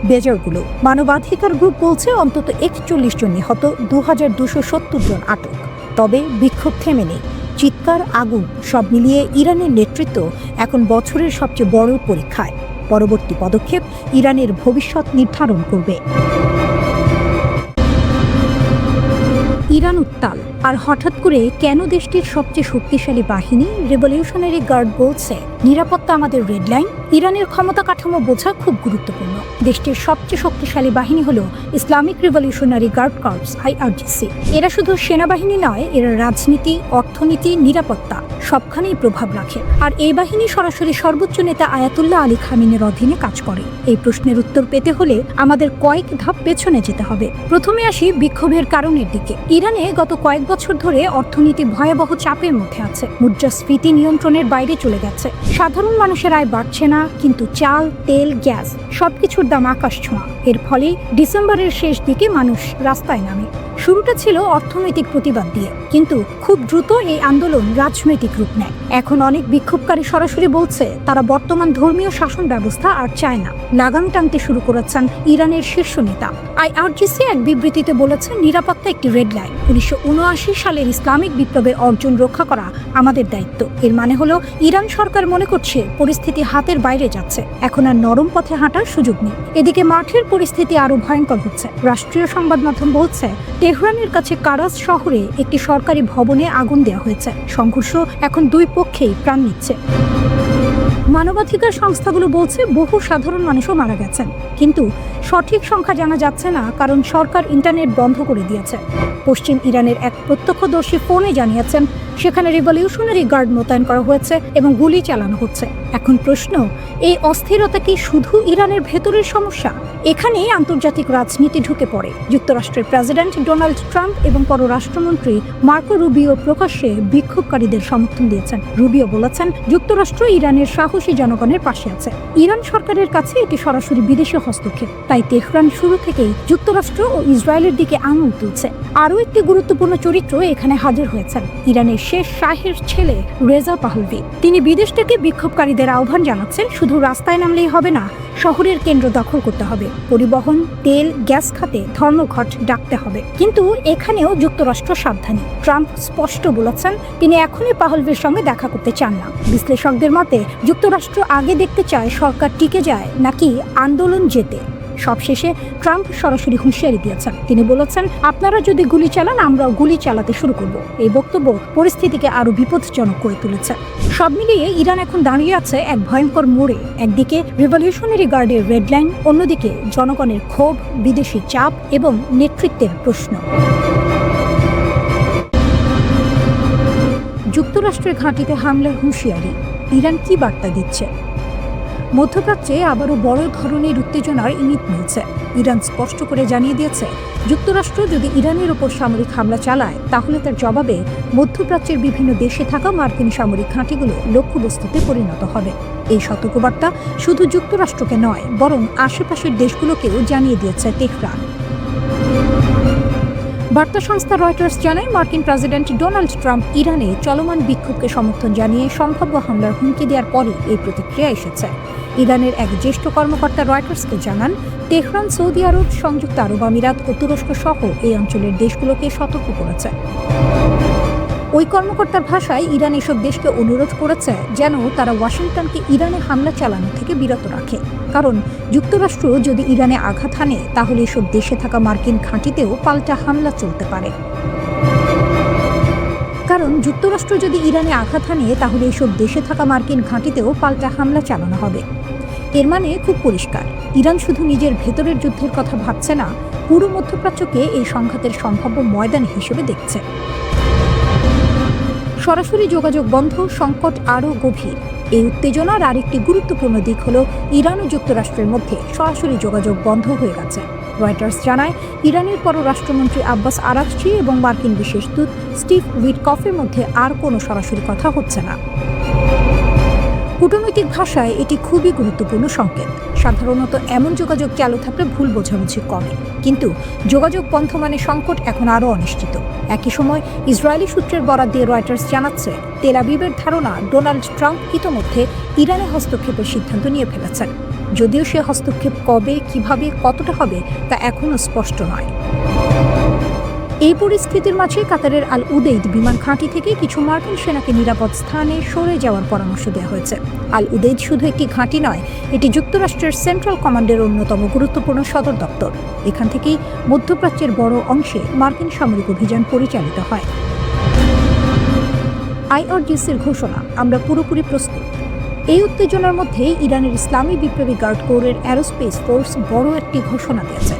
বেজারগুলো। মানবাধিকার গ্রুপ বলছে অন্তত 41 জন নিহত, 2270 জন আটক। তবে বিক্ষোভ থেমে নেই, চিৎকার, আগুন, সব মিলিয়ে ইরানের নেতৃত্ব এখন বছরের সবচেয়ে বড় পরীক্ষায়। পরবর্তী পদক্ষেপ ইরানের ভবিষ্যৎ নির্ধারণ করবে। ইরান উত্তাল। আর হঠাৎ করে কেন দেশটির সবচেয়ে শক্তিশালী বাহিনী রেভলিউশনারি গার্ড বলছে নিরাপত্তা আমাদের রেড লাইন? ইরানের ক্ষমতা কাঠামো বোঝা খুব গুরুত্বপূর্ণ। দেশটির সবচেয়ে শক্তিশালী বাহিনী হলো Islamic Revolutionary Guard Corps IRGC। এরা শুধু সেনাবাহিনী নয়, এরা রাজনীতি, অর্থনীতি, নিরাপত্তা সবখানেই প্রভাব রাখে। আর এই বাহিনী সরাসরি সর্বোচ্চ নেতা আয়াতুল্লাহ আলী খামেনির অধীনে কাজ করে। এই প্রশ্নের উত্তর পেতে হলে আমাদের কয়েক ধাপ পেছনে যেতে হবে। প্রথমে আসি বিক্ষোভের কারণের দিকে। ইরানে গত কয়েক বছর ধরে অর্থনীতি ভয়াবহ চাপের মধ্যে আছে। মুদ্রাস্ফীতি নিয়ন্ত্রণের বাইরে চলে গেছে। সাধারণ মানুষের আয় বাড়ছে না, কিন্তু চাল, তেল, গ্যাস সবকিছুর দাম আকাশ ছোঁয়া। এর ফলে ডিসেম্বরের শেষ দিকে মানুষ রাস্তায় নামে। শুরুটা ছিল অর্থনৈতিক প্রতিবাদ দিয়ে, কিন্তু খুব দ্রুত এই আন্দোলন রাজনৈতিক রূপ নেয়। এখন অনেক বিক্ষোভকারী সরাসরি বলছে তারা বর্তমান ধর্মীয় শাসন ব্যবস্থা আর চায় না। লাগাম টানতে শুরু করেছেন ইরানের শীর্ষ নেতা। IRGC এক বিবৃতিতে বলেছে, নিরাপত্তা একটি রেড লাইন। 1979 সালের ইসলামিক বিপ্লবের অর্জন রক্ষা করা আমাদের দায়িত্ব। এর মানে হলো ইরান সরকার মনে করছে পরিস্থিতি হাতের বাইরে যাচ্ছে, এখন আর নরম পথে হাঁটার সুযোগ নেই। এদিকে মাঠের পরিস্থিতি আরো ভয়ঙ্কর হচ্ছে। রাষ্ট্রীয় সংবাদ মাধ্যম বলছে, তেহরানের কাছে কারাজ শহরে একটি সরকারি ভবনে আগুন দেওয়া হয়েছে। সংঘর্ষ এখন দুই পক্ষেই প্রাণ নিচ্ছে। মানবাধিকার সংস্থাগুলো বলছে বহু সাধারণ মানুষও মারা গেছেন, কিন্তু সঠিক সংখ্যা জানা যাচ্ছে না, কারণ সরকার ইন্টারনেট বন্ধ করে দিয়েছে। পশ্চিম ইরানের এক প্রত্যক্ষদর্শী ফোনে জানিয়েছেন সেখানে রেভলিউশনারি গার্ড মোতায়েন করা হয়েছে এবং গুলি চালানো হচ্ছে। এখন প্রশ্ন, এই অস্থিরতা কি শুধু ইরানের ভেতরের সমস্যা? এখানেই আন্তর্জাতিক রাজনীতি ঢুকে পড়ে। যুক্তরাষ্ট্রের প্রেসিডেন্ট ডোনাল্ড ট্রাম্প এবং পররাষ্ট্রমন্ত্রী মার্কো রুবিও প্রকাশ্যে বিক্ষোভকারীদের সমর্থন দিয়েছেন। রুবিও বলেছেন, যুক্তরাষ্ট্র ইরানের সাহসী জনগণের পাশে আছে। ইরান সরকারের কাছে এটি সরাসরি বিদেশি হস্তক্ষেপ, তাই তেহরান শুরু থেকেই যুক্তরাষ্ট্র ও ইসরায়েলের দিকে আঙুল তুলছে। আরও একটি গুরুত্বপূর্ণ চরিত্র এখানে হাজির হয়েছেন, ইরানের শেষ শাহের ছেলে রেজা পাহলভি। তিনি বিদেশ থেকে বিক্ষোভকারীদের আহ্বান জানাচ্ছেন, শুধু রাস্তায় নামলেই হবে না, শহরের কেন্দ্র দখল করতে হবে। পরিবহন, তেল, গ্যাস খাতে ধর্মঘট ডাকতে হবে। কিন্তু এখানেও যুক্তরাষ্ট্র সাবধানী। ট্রাম্প স্পষ্ট বলেছেন তিনি এখনই পাহলভির সঙ্গে দেখা করতে চান না। বিশ্লেষকদের মতে যুক্তরাষ্ট্র আগে দেখতে চায় সরকার টিকে যায় নাকি আন্দোলন জেতে। সবশেষে ট্রাম্প সরাসরি হুঁশিয়ারি দিয়েছেন। তিনি বলেছেন, আপনারা যদি গুলি চালান, আমরাও গুলি চালাতে শুরু করব। এই বক্তব্য পরিস্থিতিকে আরো বিপজ্জনক করে তুলেছে। সব মিলিয়ে ইরান এখন দাঁড়িয়ে আছে এক ভয়ঙ্কর মোড়ে। একদিকে রেভলিউশনারি গার্ডের রেড লাইন, অন্যদিকে জনগণের ক্ষোভ, বিদেশি চাপ এবং নেতৃত্বের প্রশ্ন। যুক্তরাষ্ট্রের ঘাঁটিতে হামলার হুঁশিয়ারি, ইরান কি বার্তা দিচ্ছে? মধ্যপ্রাচ্যে আবারও বড় ধরনের উত্তেজনার ইঙ্গিত মিলছে। ইরান স্পষ্ট করে জানিয়ে দিয়েছে, যুক্তরাষ্ট্র যদি ইরানের ওপর সামরিক হামলা চালায়, তাহলে তার জবাবে মধ্যপ্রাচ্যের বিভিন্ন দেশে থাকা মার্কিন সামরিক ঘাঁটিগুলো লক্ষ্যবস্তুতে পরিণত হবে। এই সতর্কবার্তা শুধু যুক্তরাষ্ট্রকে নয়, বরং আশেপাশের দেশগুলোকেও জানিয়ে দিয়েছে তেহরান। বার্তা সংস্থা রয়টার্স জানায়, মার্কিন প্রেসিডেন্ট ডোনাল্ড ট্রাম্প ইরানে চলমান বিক্ষোভকে সমর্থন জানিয়ে সম্ভাব্য হামলার হুমকি দেওয়ার পরই এই প্রতিক্রিয়া এসেছে। ইরানের এক জ্যেষ্ঠ কর্মকর্তা রয়টার্সকে জানান, তেহরান সৌদি আরব, সংযুক্ত আরব আমিরাত ও তুরস্ক সহ এই অঞ্চলের দেশগুলোকে সতর্ক করেছে। ওই কর্মকর্তার ভাষায় ইরান এসব দেশকে অনুরোধ করেছে যেন তারা ওয়াশিংটনকে ইরানে হামলা চালানো থেকে বিরত রাখে, কারণ যুক্তরাষ্ট্র যদি ইরানে আঘাত হানে, তাহলে এসব দেশে থাকা মার্কিন ঘাঁটিতেও পাল্টা হামলা চলতে পারে। কারণ যুক্তরাষ্ট্র যদি ইরানে আঘাত হানে, তাহলে এসব দেশে থাকা মার্কিন ঘাঁটিতেও পাল্টা হামলা চালানো হবে। এর মানে খুব পরিষ্কার, ইরান শুধু নিজের ভেতরের যুদ্ধের কথা ভাবছে না, পুরো মধ্যপ্রাচ্যকে এই সংঘাতের সম্ভাব্য ময়দান হিসেবে দেখছে। সরাসরি যোগাযোগ বন্ধ, সংকট আরও গভীর। এই উত্তেজনার আরেকটি গুরুত্বপূর্ণ দিক হলো ইরান ও যুক্তরাষ্ট্রের মধ্যে সরাসরি যোগাযোগ বন্ধ হয়ে গেছে। রয়টার্স জানায়, ইরানের পররাষ্ট্রমন্ত্রী আব্বাস আরাগচি এবং মার্কিন বিশেষ দূত স্টিভ উইটকফের মধ্যে আর কোনো সরাসরি কথা হচ্ছে না। কূটনৈতিক ভাষায় এটি খুবই গুরুত্বপূর্ণ সংকেত। সাধারণত এমন যোগাযোগ চালু থাকলে ভুল বোঝাবুঝি কমে, কিন্তু যোগাযোগ বন্ধ মানে সংকট এখন আরও অনিশ্চিত। একই সময় ইসরায়েলি সূত্রের বরাত দিয়ে রয়টার্স জানাচ্ছে, তেল আবিবের ধারণা ডোনাল্ড ট্রাম্প ইতোমধ্যে ইরানে হস্তক্ষেপের সিদ্ধান্ত নিয়ে ফেলেছেন। যদিও সে হস্তক্ষেপ কবে, কিভাবে, কতটা হবে তা এখনও স্পষ্ট নয়। এই পরিস্থিতির মাঝে কাতারের আল উদেইদ বিমান ঘাঁটি থেকে কিছু মার্কিন সেনাকে নিরাপদ স্থানে সরে যাওয়ার পরামর্শ দেওয়া হয়েছে। আল উদেইদ শুধু একটি ঘাঁটি নয়, এটি যুক্তরাষ্ট্রের সেন্ট্রাল কমান্ডের অন্যতম গুরুত্বপূর্ণ সদর দপ্তর। এখান থেকেই মধ্যপ্রাচ্যের বড় অংশে মার্কিন সামরিক অভিযান পরিচালিত হয়। আইআরজিসির ঘোষণা, আমরা পুরোপুরি প্রস্তুত। এই উত্তেজনার মধ্যে ইরানের ইসলামী বিপ্লবী গার্ড কোরের অ্যারোস্পেস ফোর্স বড় একটি ঘোষণা দিয়েছে।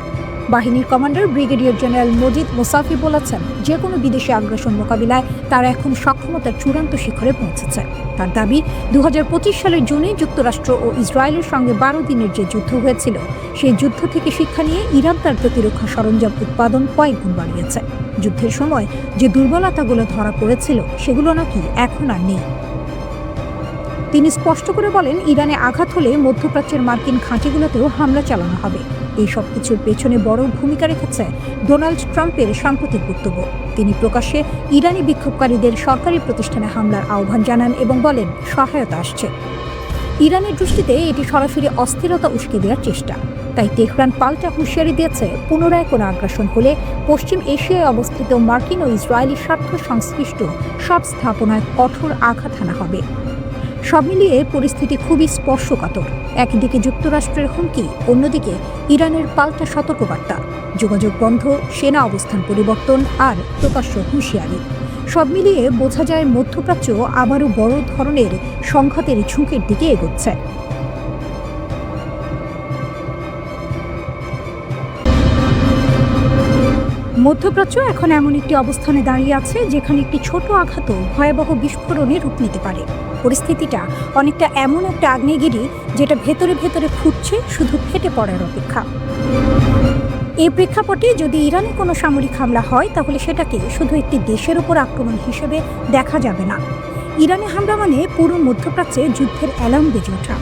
বাহিনীর কমান্ডার ব্রিগেডিয়ার জেনারেল মজিদ মোসাফি বলেছেন, যে কোনো বিদেশি আগ্রাসন মোকাবিলায় তারা এখন সক্ষমতার চূড়ান্ত শিখরে পৌঁছেছে। তার দাবি, 2025 সালের জুনে যুক্তরাষ্ট্র ও ইসরায়েলের সঙ্গে 12 দিনের যে যুদ্ধ হয়েছিল, সেই যুদ্ধ থেকে শিক্ষা নিয়ে ইরান তার প্রতিরক্ষা সরঞ্জাম উৎপাদন কয়েক গুণ বাড়িয়েছে। যুদ্ধের সময় যে দুর্বলতাগুলো ধরা পড়েছিল, সেগুলো নাকি এখন আর নেই। তিনি স্পষ্ট করে বলেন, ইরানে আঘাত হলে মধ্যপ্রাচ্যের মার্কিন ঘাঁটিগুলোতেও হামলা চালানো হবে। এই সব কিছুর পেছনে বড় ভূমিকা রেখেছে ডোনাল্ড ট্রাম্পের সাম্প্রতিক বক্তব্য। তিনি প্রকাশ্যে ইরানি বিক্ষোভকারীদের সরকারি প্রতিষ্ঠানে হামলার আহ্বান জানান এবং বলেন, সহায়তা আসছে। ইরানের দৃষ্টিতে এটি সরাসরি অস্থিরতা উস্কে দেওয়ার চেষ্টা। তাই তেহরান পাল্টা হুঁশিয়ারি দিয়েছে, পুনরায় কোনো আগ্রাসন হলে পশ্চিম এশিয়ায় অবস্থিত মার্কিন ও ইসরায়েলি স্বার্থ সংশ্লিষ্ট সব স্থাপনায় কঠোর আঘাত হানা হবে। সব মিলিয়ে পরিস্থিতি খুবই স্পর্শকাতর। একদিকে যুক্তরাষ্ট্রের হুমকি, অন্যদিকে ইরানের পাল্টা সতর্কবার্তা, যোগাযোগ বন্ধ, সেনা অবস্থান পরিবর্তন আর প্রকাশ্য হুঁশিয়ারি। সব মিলিয়ে বোঝা যায় মধ্যপ্রাচ্য আবারও বড় ধরনের সংঘাতের ঝুঁকির দিকে এগোচ্ছে। মধ্যপ্রাচ্য এখন এমন একটি অবস্থানে দাঁড়িয়ে আছে, যেখানে একটি ছোট আঘাতও ভয়াবহ বিস্ফোরণে রূপ নিতে পারে। পরিস্থিতিটা অনেকটা এমন একটা আগ্নেয়গিরি, যেটা ভেতরে ভেতরে ফুটছে, শুধু ফেটে পড়ার অপেক্ষা। এই প্রেক্ষাপটে যদি ইরানে কোনো সামরিক হামলা হয়, তাহলে সেটাকে শুধু একটি দেশের উপর আক্রমণ হিসেবে দেখা যাবে না। ইরানে হামলা মানে পুরো মধ্যপ্রাচ্যে যুদ্ধের অ্যালার্ম বেজে ওঠা।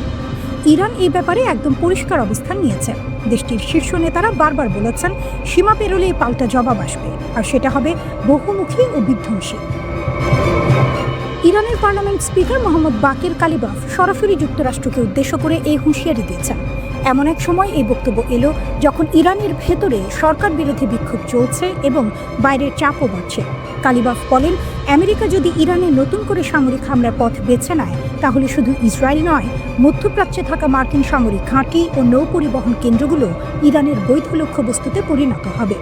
ইরান এই ব্যাপারে একদম পরিষ্কার অবস্থান নিয়েছে। দেশটির শীর্ষ নেতারা বারবার বলেছেন, সীমা পেরোলেই পাল্টা জবাব আসবে, আর সেটা হবে বহুমুখী ও বিধ্বংসী। ইরানের পার্লামেন্ট স্পিকার মোহাম্মদ বাকির কালিবাফ সরাসরি যুক্তরাষ্ট্রকে উদ্দেশ্য করে এই হুঁশিয়ারি দিয়েছেন। এমন এক সময় এই বক্তব্য এলো যখন ইরানের ভেতরে সরকার বিরোধী বিক্ষোভ চলছে এবং বাইরের চাপও বাড়ছে। কালিবাফ বলেন, আমেরিকা যদি ইরানে নতুন করে সামরিক হামলার পথ বেছে নেয়, তাহলে শুধু ইসরায়েল নয়, মধ্যপ্রাচ্যে থাকা মার্কিন সামরিক ঘাঁটি ও নৌ পরিবহন কেন্দ্রগুলো ইরানের বৈধ লক্ষ্যবস্তুতে পরিণত হবে।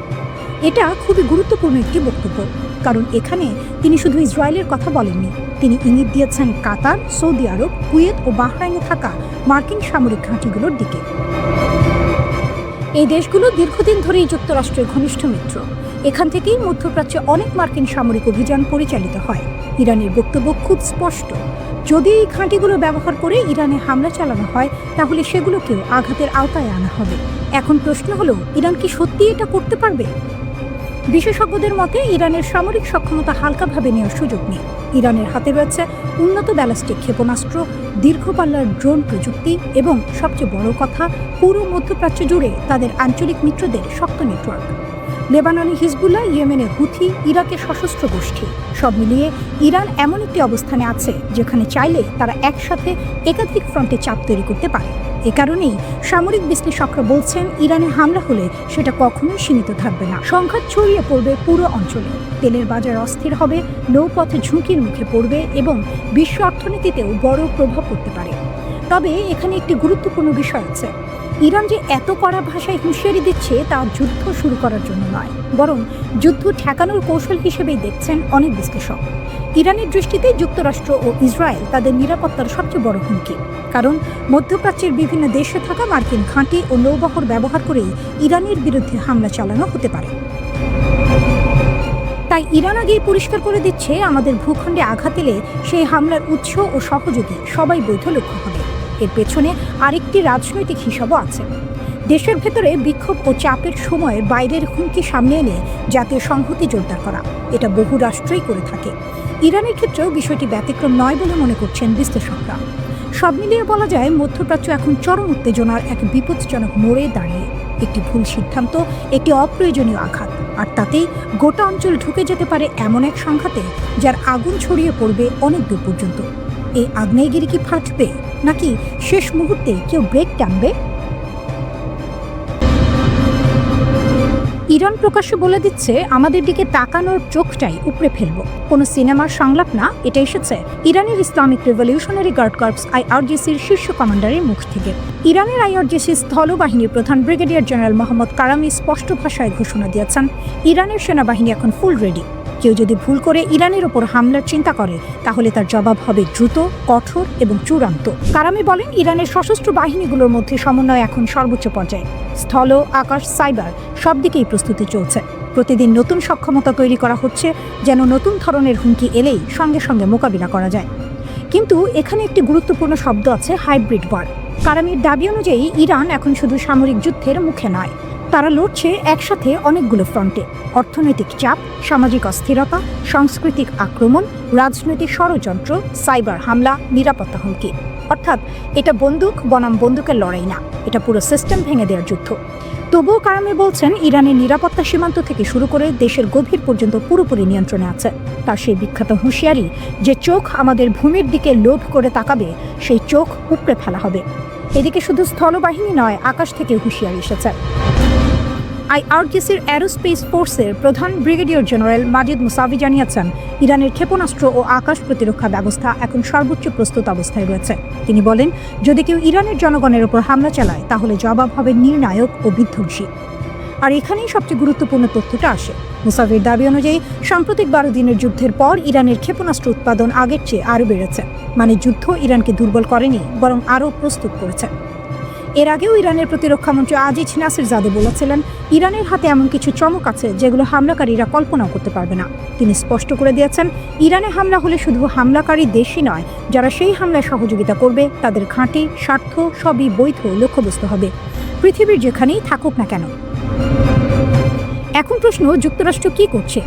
এটা খুবই গুরুত্বপূর্ণ একটি বক্তব্য, কারণ এখানে তিনি শুধু ইসরায়েলের কথা বলেননি, তিনি ইঙ্গিত দিয়েছেন কাতার, সৌদি আরব, কুয়েত ও বাহরাইনে থাকা মার্কিন সামরিক ঘাঁটিগুলোর দিকে। এই দেশগুলো দীর্ঘদিন ধরেই যুক্তরাষ্ট্রের ঘনিষ্ঠ মিত্র। এখান থেকেই মধ্যপ্রাচ্যে অনেক মার্কিন সামরিক অভিযান পরিচালিত হয়। ইরানের বক্তব্য খুব স্পষ্ট, যদি এই ঘাঁটিগুলো ব্যবহার করে ইরানে হামলা চালানো হয়, তাহলে সেগুলোকেও আঘাতের আওতায় আনা হবে। এখন প্রশ্ন হলো, ইরান কি সত্যি এটা করতে পারবে? বিশেষজ্ঞদের মতে ইরানের সামরিক সক্ষমতা হালকাভাবে নেওয়ার সুযোগ নেই। ইরানের হাতে রয়েছে উন্নত ব্যালিস্টিক ক্ষেপণাস্ত্র, দীর্ঘপাল্লার ড্রোন প্রযুক্তি এবং সবচেয়ে বড় কথা, পুরো মধ্যপ্রাচ্য জুড়ে তাদের আঞ্চলিক মিত্রদের শক্ত নেটওয়ার্ক। লেবাননে হিজবুল্লাহ, ইয়েমেনে হুথি, ইরাকের সশস্ত্র গোষ্ঠী, সব মিলিয়ে ইরান এমন একটি অবস্থানে আছে যেখানে চাইলে তারা একসাথে একাধিক ফ্রন্টে চাপ তৈরি করতে পারে। এ কারণেই সামরিক বিশ্লেষকরা বলছেন, ইরানে হামলা হলে সেটা কখনোই সীমিত থাকবে না, সংঘাত ছড়িয়ে পড়বে পুরো অঞ্চলে। তেলের বাজার অস্থির হবে, নৌপথে ঝুঁকির মুখে পড়বে এবং বিশ্ব অর্থনীতিতেও বড় প্রভাব পড়তে পারে। তবে এখানে একটি গুরুত্বপূর্ণ বিষয় আছে, ইরান যে এত কড়া ভাষায় হুঁশিয়ারি দিচ্ছে তা যুদ্ধ শুরু করার জন্য নয়, বরং যুদ্ধ ঠেকানোর কৌশল হিসেবেই দেখছেন অনেক বিশ্লেষক। ইরানের দৃষ্টিতে যুক্তরাষ্ট্র ও ইসরায়েল তাদের নিরাপত্তার সবচেয়ে বড় হুমকি, কারণ মধ্যপ্রাচ্যের বিভিন্ন দেশে থাকা মার্কিন ঘাঁটি ও নৌবহর ব্যবহার করেই ইরানের বিরুদ্ধে হামলা চালানো হতে পারে। তাই ইরান আগেই পরিষ্কার করে দিচ্ছে, আমাদের ভূখণ্ডে আঘাত এলে সেই হামলার উৎস ও সহযোগী সবাই বৈধ লক্ষ্য হবে। এর পেছনে আরেকটি রাজনৈতিক হিসাবও আছে। দেশের ভেতরে বিক্ষোভ ও চাপের সময় বাইরের হুমকি সামনে এনে জাতীয় সংহতি জোরদার করা, এটা বহু রাষ্ট্রই করে থাকে। ইরানের ক্ষেত্রেও বিষয়টি ব্যতিক্রম নয় বলে মনে করছেন বিশ্লেষকরা। সব মিলিয়ে বলা যায়, মধ্যপ্রাচ্য এখন চরম উত্তেজনার এক বিপজ্জনক মোড়ে দাঁড়িয়ে। একটি ভুল সিদ্ধান্ত, একটি অপ্রয়োজনীয় আঘাত, আর তাতেই গোটা অঞ্চল ঢুকে যেতে পারে এমন এক সংঘাতে যার আগুন ছড়িয়ে পড়বে অনেক দূর পর্যন্ত। এই আগ্নেয়গিরি কি ফাটবে, নাকি শেষ মুহূর্তে কেউ ব্রেক টানবে? ইরান প্রকাশ্যে বলে দিচ্ছে, আমাদের দিকে তাকানোর চোখটাই উপড়ে ফেলব। কোনো সিনেমার সংলাপ না, এটা এসেছে ইরানের ইসলামিক রেভলিউশনারি গার্ড কর্পস IRGCর শীর্ষ কমান্ডারের মুখ থেকে। ইরানের IRGC স্থলবাহিনীর প্রধান ব্রিগেডিয়ার জেনারেল মোহাম্মদ কারামি স্পষ্ট ভাষায় ঘোষণা দিয়েছেন, ইরানের সেনাবাহিনী এখন ফুল রেডি। কেউ যদি ভুল করে ইরানের ওপর হামলার চিন্তা করে, তাহলে তার জবাব হবে দ্রুত, কঠোর এবং চূড়ান্ত। কারামি বলেন, ইরানের সশস্ত্র বাহিনীগুলোর মধ্যে সমন্বয় এখন সর্বোচ্চ পর্যায়ে। স্থল, আকাশ, সাইবার সব দিকেই প্রস্তুতি চলছে। প্রতিদিন নতুন সক্ষমতা তৈরি করা হচ্ছে, যেন নতুন ধরনের হুমকি এলেই সঙ্গে সঙ্গে মোকাবিলা করা যায়। কিন্তু এখানে একটি গুরুত্বপূর্ণ শব্দ আছে, হাইব্রিড ওয়ার। কারামির দাবি অনুযায়ী ইরান এখন শুধু সামরিক যুদ্ধের মুখে নয়, তারা লড়ছে একসাথে অনেকগুলো ফ্রন্টে। অর্থনৈতিক চাপ, সামাজিক অস্থিরতা, সাংস্কৃতিক আক্রমণ, রাজনৈতিক ষড়যন্ত্র, সাইবার হামলা, নিরাপত্তা হুমকি। অর্থাৎ এটা বন্দুক বনাম বন্দুকের লড়াই না, এটা পুরো সিস্টেম ভেঙে দেওয়ার যুদ্ধ। তবুও কারামি বলছেন, ইরানের নিরাপত্তা সীমান্ত থেকে শুরু করে দেশের গভীর পর্যন্ত পুরোপুরি নিয়ন্ত্রণে আছে। তার সেই বিখ্যাত হুঁশিয়ারি, যে চোখ আমাদের ভূমির দিকে লোভ করে তাকাবে, সেই চোখ উপড়ে ফেলা হবে। এদিকে শুধু স্থলবাহিনী নয়, আকাশ থেকে হুঁশিয়ারি এসেছে। IRGCর অ্যারোস্পেস ফোর্সের প্রধান ব্রিগেডিয়ার জেনারেল মাজিদ মুসাভি জানিয়েছেন, ইরানের ক্ষেপণাস্ত্র ও আকাশ প্রতিরক্ষা ব্যবস্থা এখন সর্বোচ্চ প্রস্তুত অবস্থায় রয়েছে। তিনি বলেন, যদি কেউ ইরানের জনগণের ওপর হামলা চালায়, তাহলে জবাব হবে নির্ণায়ক ও বিধ্বংসী। আর এখানেই সবচেয়ে গুরুত্বপূর্ণ তথ্যটা আসে। মুসাভির দাবি অনুযায়ী সাম্প্রতিক 12 দিনের যুদ্ধের পর ইরানের ক্ষেপণাস্ত্র উৎপাদন আগের চেয়ে আরও বেড়েছে। মানে যুদ্ধ ইরানকে দুর্বল করেনি, বরং আরও প্রস্তুত করেছে। এর আগেও ইরানের প্রতিরক্ষামন্ত্রী আজিজ নাসিরজাদে বলেছিলেন, ইরানের হাতে এমন কিছু চমক আছে যেগুলো হামলাকারীরা কল্পনাও করতে পারবে না। তিনি স্পষ্ট করে দিয়েছেন, ইরানে হামলা হলে শুধু হামলাকারী দেশই নয়, যারা সেই হামলায় সহযোগিতা করবে তাদের ঘাঁটি, স্বার্থ সবই বৈধ লক্ষ্যবস্তু হবে, পৃথিবীর যেখানেই থাকুক না কেন। এখন প্রশ্ন, যুক্তরাষ্ট্র কি করছে?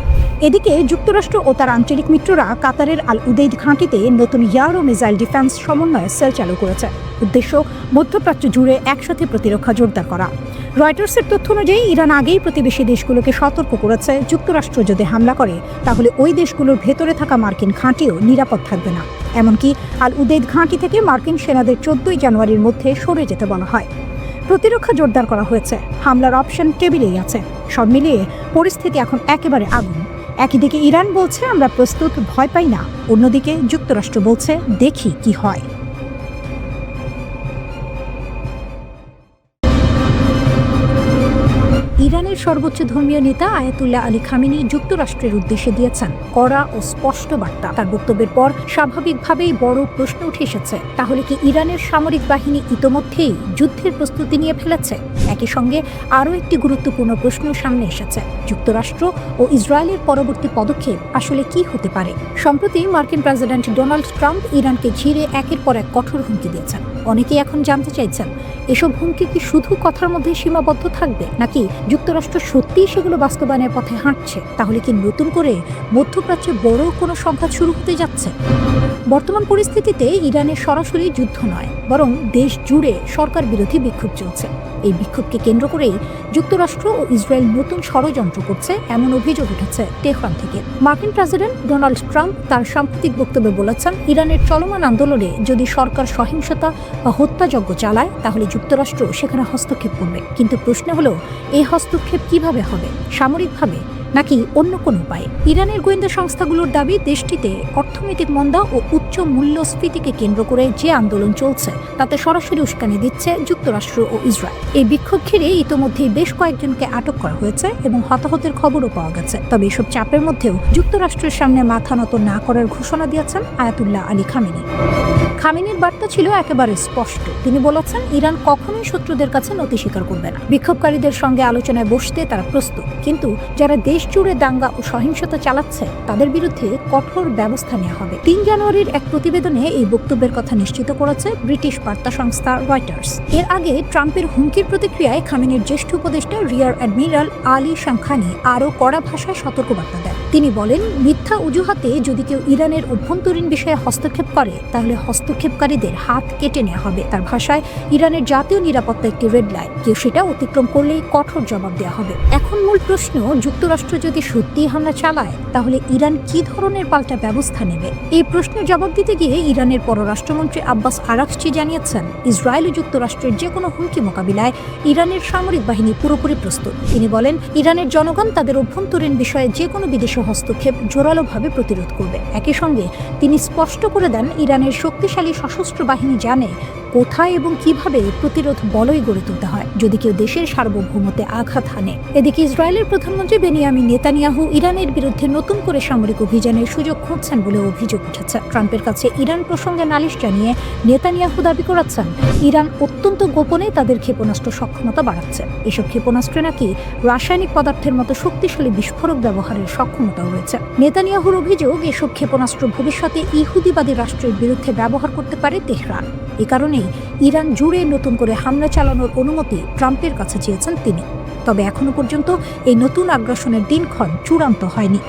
এদিকে যুক্তরাষ্ট্র ও তার আঞ্চলিক মিত্ররা কাতারের আল উদেইদ ঘাঁটিতে নতুন এয়ার ও মিসাইল ডিফেন্স সমন্বয় সেল চালু করেছে। উদ্দেশ্য, মধ্যপ্রাচ্য জুড়ে একসাথে প্রতিরক্ষা জোরদার করা। রয়টার্সের তথ্য অনুযায়ী ইরান আগেই প্রতিবেশী দেশগুলোকে সতর্ক করেছে, যুক্তরাষ্ট্র যদি হামলা করে, তাহলে ওই দেশগুলোর ভেতরে থাকা মার্কিন ঘাঁটিও নিরাপদ থাকবে না। এমনকি আল উদেইদ ঘাঁটি থেকে মার্কিন সেনাদের 14 জানুয়ারির মধ্যে সরে যেতে বলা হয়। প্রতিরক্ষা জোরদার করা হয়েছে, হামলার অপশন টেবিলেই আছে। সব মিলিয়ে পরিস্থিতি এখন একেবারে আগুন। একদিকে ইরান বলছে, আমরা প্রস্তুত, ভয় পাই না। অন্যদিকে যুক্তরাষ্ট্র বলছে, দেখি কি হয়। ইরানের সর্বোচ্চ ধর্মীয় নেতা আয়াতুল্লাহ আলী খামেনি যুক্তরাষ্ট্রের উদ্দেশ্যে দিয়েছেন কড়া ও স্পষ্ট বার্তা। তার বক্তব্যের পর স্বাভাবিকভাবেই বড় প্রশ্ন উঠে এসেছে, তাহলে কি ইরানের সামরিক বাহিনী ইতোমধ্যেই যুদ্ধের প্রস্তুতি নিয়ে ফেলেছে? একই সঙ্গে আরও একটি গুরুত্বপূর্ণ প্রশ্ন সামনে এসেছে, যুক্তরাষ্ট্র ও ইসরায়েলের পরবর্তী পদক্ষেপ আসলে কি হতে পারে? সম্প্রতি মার্কিন প্রেসিডেন্ট ডোনাল্ড ট্রাম্প ইরানকে ঘিরে একের পর এক কঠোর হুমকি দিয়েছেন। অনেকেই এখন জানতে চাইছেন, এসব হুমকি কি শুধু কথার মধ্যে সীমাবদ্ধ থাকবে, নাকি যুক্তরাষ্ট্র সত্যিই সেগুলো বাস্তবায়নের পথে হাঁটছে? তাহলে কি নতুন করে মধ্যপ্রাচ্যে বড় কোনো সংঘাত শুরু হতে যাচ্ছে? বর্তমান পরিস্থিতিতে ইরানের সরাসরি যুদ্ধ নয়, বরং দেশ জুড়ে সরকার বিরোধী বিক্ষোভ চলছে। এই বিক্ষোভকে কেন্দ্র করেই যুক্তরাষ্ট্র ও ইসরায়েল নতুন ষড়যন্ত্র করছে, এমন অভিযোগ উঠেছে তেহরান থেকে। মার্কিন প্রেসিডেন্ট ডোনাল্ড ট্রাম্প তার সাম্প্রতিক বক্তব্যে বলেছেন, ইরানের চলমান আন্দোলনে যদি সরকার সহিংসতা বা হত্যাযজ্ঞ চালায়, তাহলে যুক্তরাষ্ট্র সেখানে হস্তক্ষেপ করবে। কিন্তু প্রশ্ন হলো, এই হস্তক্ষেপ কিভাবে হবে? সামরিকভাবে নাকি অন্য কোনো উপায়ে? ইরানের গোয়েন্দা সংস্থাগুলোর দাবি, দেশটিতে অর্থনৈতিক মন্দা ও উচ্চ মূল্যস্ফীতিকে কেন্দ্র করে যে আন্দোলন চলছে, তাতে সরাসরি উস্কানি দিচ্ছে যুক্তরাষ্ট্র ও ইসরায়েল। এই বিক্ষোভ ঘিরে ইতোমধ্যেই বেশ কয়েকজনকে আটক করা হয়েছে এবং হতাহতের খবরও পাওয়া গেছে। তবে এসব চাপের মধ্যেও যুক্তরাষ্ট্রের সামনে মাথা নত না করার ঘোষণা দিয়েছেন আয়াতুল্লাহ আলী খামেনি। খামেনির বার্তা ছিল একেবারে স্পষ্ট। তিনি বলেছেন, ইরান কখনোই শত্রুদের কাছে নতি স্বীকার করবে না। বিক্ষোভকারীদের সঙ্গে আলোচনায় বসতে তারা প্রস্তুত, কিন্তু যারা দেশ দেশ জুড়ে দাঙ্গা ও সহিংসতা চালাচ্ছে তাদের বিরুদ্ধে কঠোর ব্যবস্থা নেওয়া হবে। 3 জানুয়ারির এক প্রতিবেদনে এই বক্তব্যের কথা নিশ্চিত করেছে ব্রিটিশ বার্তা সংস্থা রয়টার্স। এর আগে ট্রাম্পের হুমকির প্রতিক্রিয়ায় খামেনির জ্যেষ্ঠ উপদেষ্টা রিয়ার অ্যাডমিরাল আলী শামখানি আরও কড়া ভাষায় সতর্কবার্তা দেন। তিনি বলেন, মিথ্যা অজুহাতে যদি কেউ ইরানের অভ্যন্তরীণ বিষয়ে হস্তক্ষেপ করে তাহলে হস্তক্ষেপকারীদের হাত কেটে নেওয়া হবে। তার ভাষায়, ইরানের জাতীয় নিরাপত্তা একটি রেড লাইন, কেউ সেটা অতিক্রম করলেই কঠোর জবাব দেওয়া হবে। এখন মূল প্রশ্ন, যুক্তরাষ্ট্র যদি সত্যি হামলা চালায় তাহলে ইরান কি ধরনের পাল্টা ব্যবস্থা নেবে? এই প্রশ্নের জবাব দিতে গিয়ে ইরানের পররাষ্ট্রমন্ত্রী আব্বাস আরাকচি জানিয়েছেন, ইসরায়েল ও যুক্তরাষ্ট্রের যে কোনো হুমকি মোকাবিলায় ইরানের সামরিক বাহিনী পুরোপুরি প্রস্তুত। তিনি বলেন, ইরানের জনগণ তাদের অভ্যন্তরীণ বিষয়ে যে কোনো বিদেশি হস্তক্ষেপ জোরালোভাবে প্রতিরোধ করবে। একই সঙ্গে তিনি স্পষ্ট করে দেন, ইরানের শক্তিশালী সশস্ত্র বাহিনী জানে কোথায় এবং কিভাবে প্রতিরোধ বলয় গড়ে তুলতে হয় যদি কেউ দেশের সার্বভৌমত্বে আঘাত হানে। এদিকে ইসরায়েলের প্রধানমন্ত্রী বেনিয়ামিন নেতানিয়াহু ইরানের বিরুদ্ধে নতুন করে সামরিক অভিযানের সুযোগ খুঁজছেন বলে অভিযোগ উঠেছে। ট্রাম্পের কাছে ইরান প্রসঙ্গে নালিশ জানিয়ে নেতানিয়াহু দাবি করেছেন, ইরান অত্যন্ত গোপনে তাদের ক্ষেপণাস্ত্র সক্ষমতা বাড়াচ্ছে। এসব ক্ষেপণাস্ত্রে নাকি রাসায়নিক পদার্থের মতো শক্তিশালী বিস্ফোরক ব্যবহারের সক্ষমতাও রয়েছে। নেতানিয়াহুর অভিযোগ, এসব ক্ষেপণাস্ত্র ভবিষ্যতে ইহুদিবাদী রাষ্ট্রের বিরুদ্ধে ব্যবহার করতে পারে তেহরান। এ কারণে ইরান জুড়ে নতুন করে হামলা চালানোর অনুমতি ট্রাম্পের কাছে চেয়েছেন তিনি। তবে এখনো পর্যন্ত এই নতুন আগ্রাসনের দিনক্ষণ চূড়ান্ত হয়নি।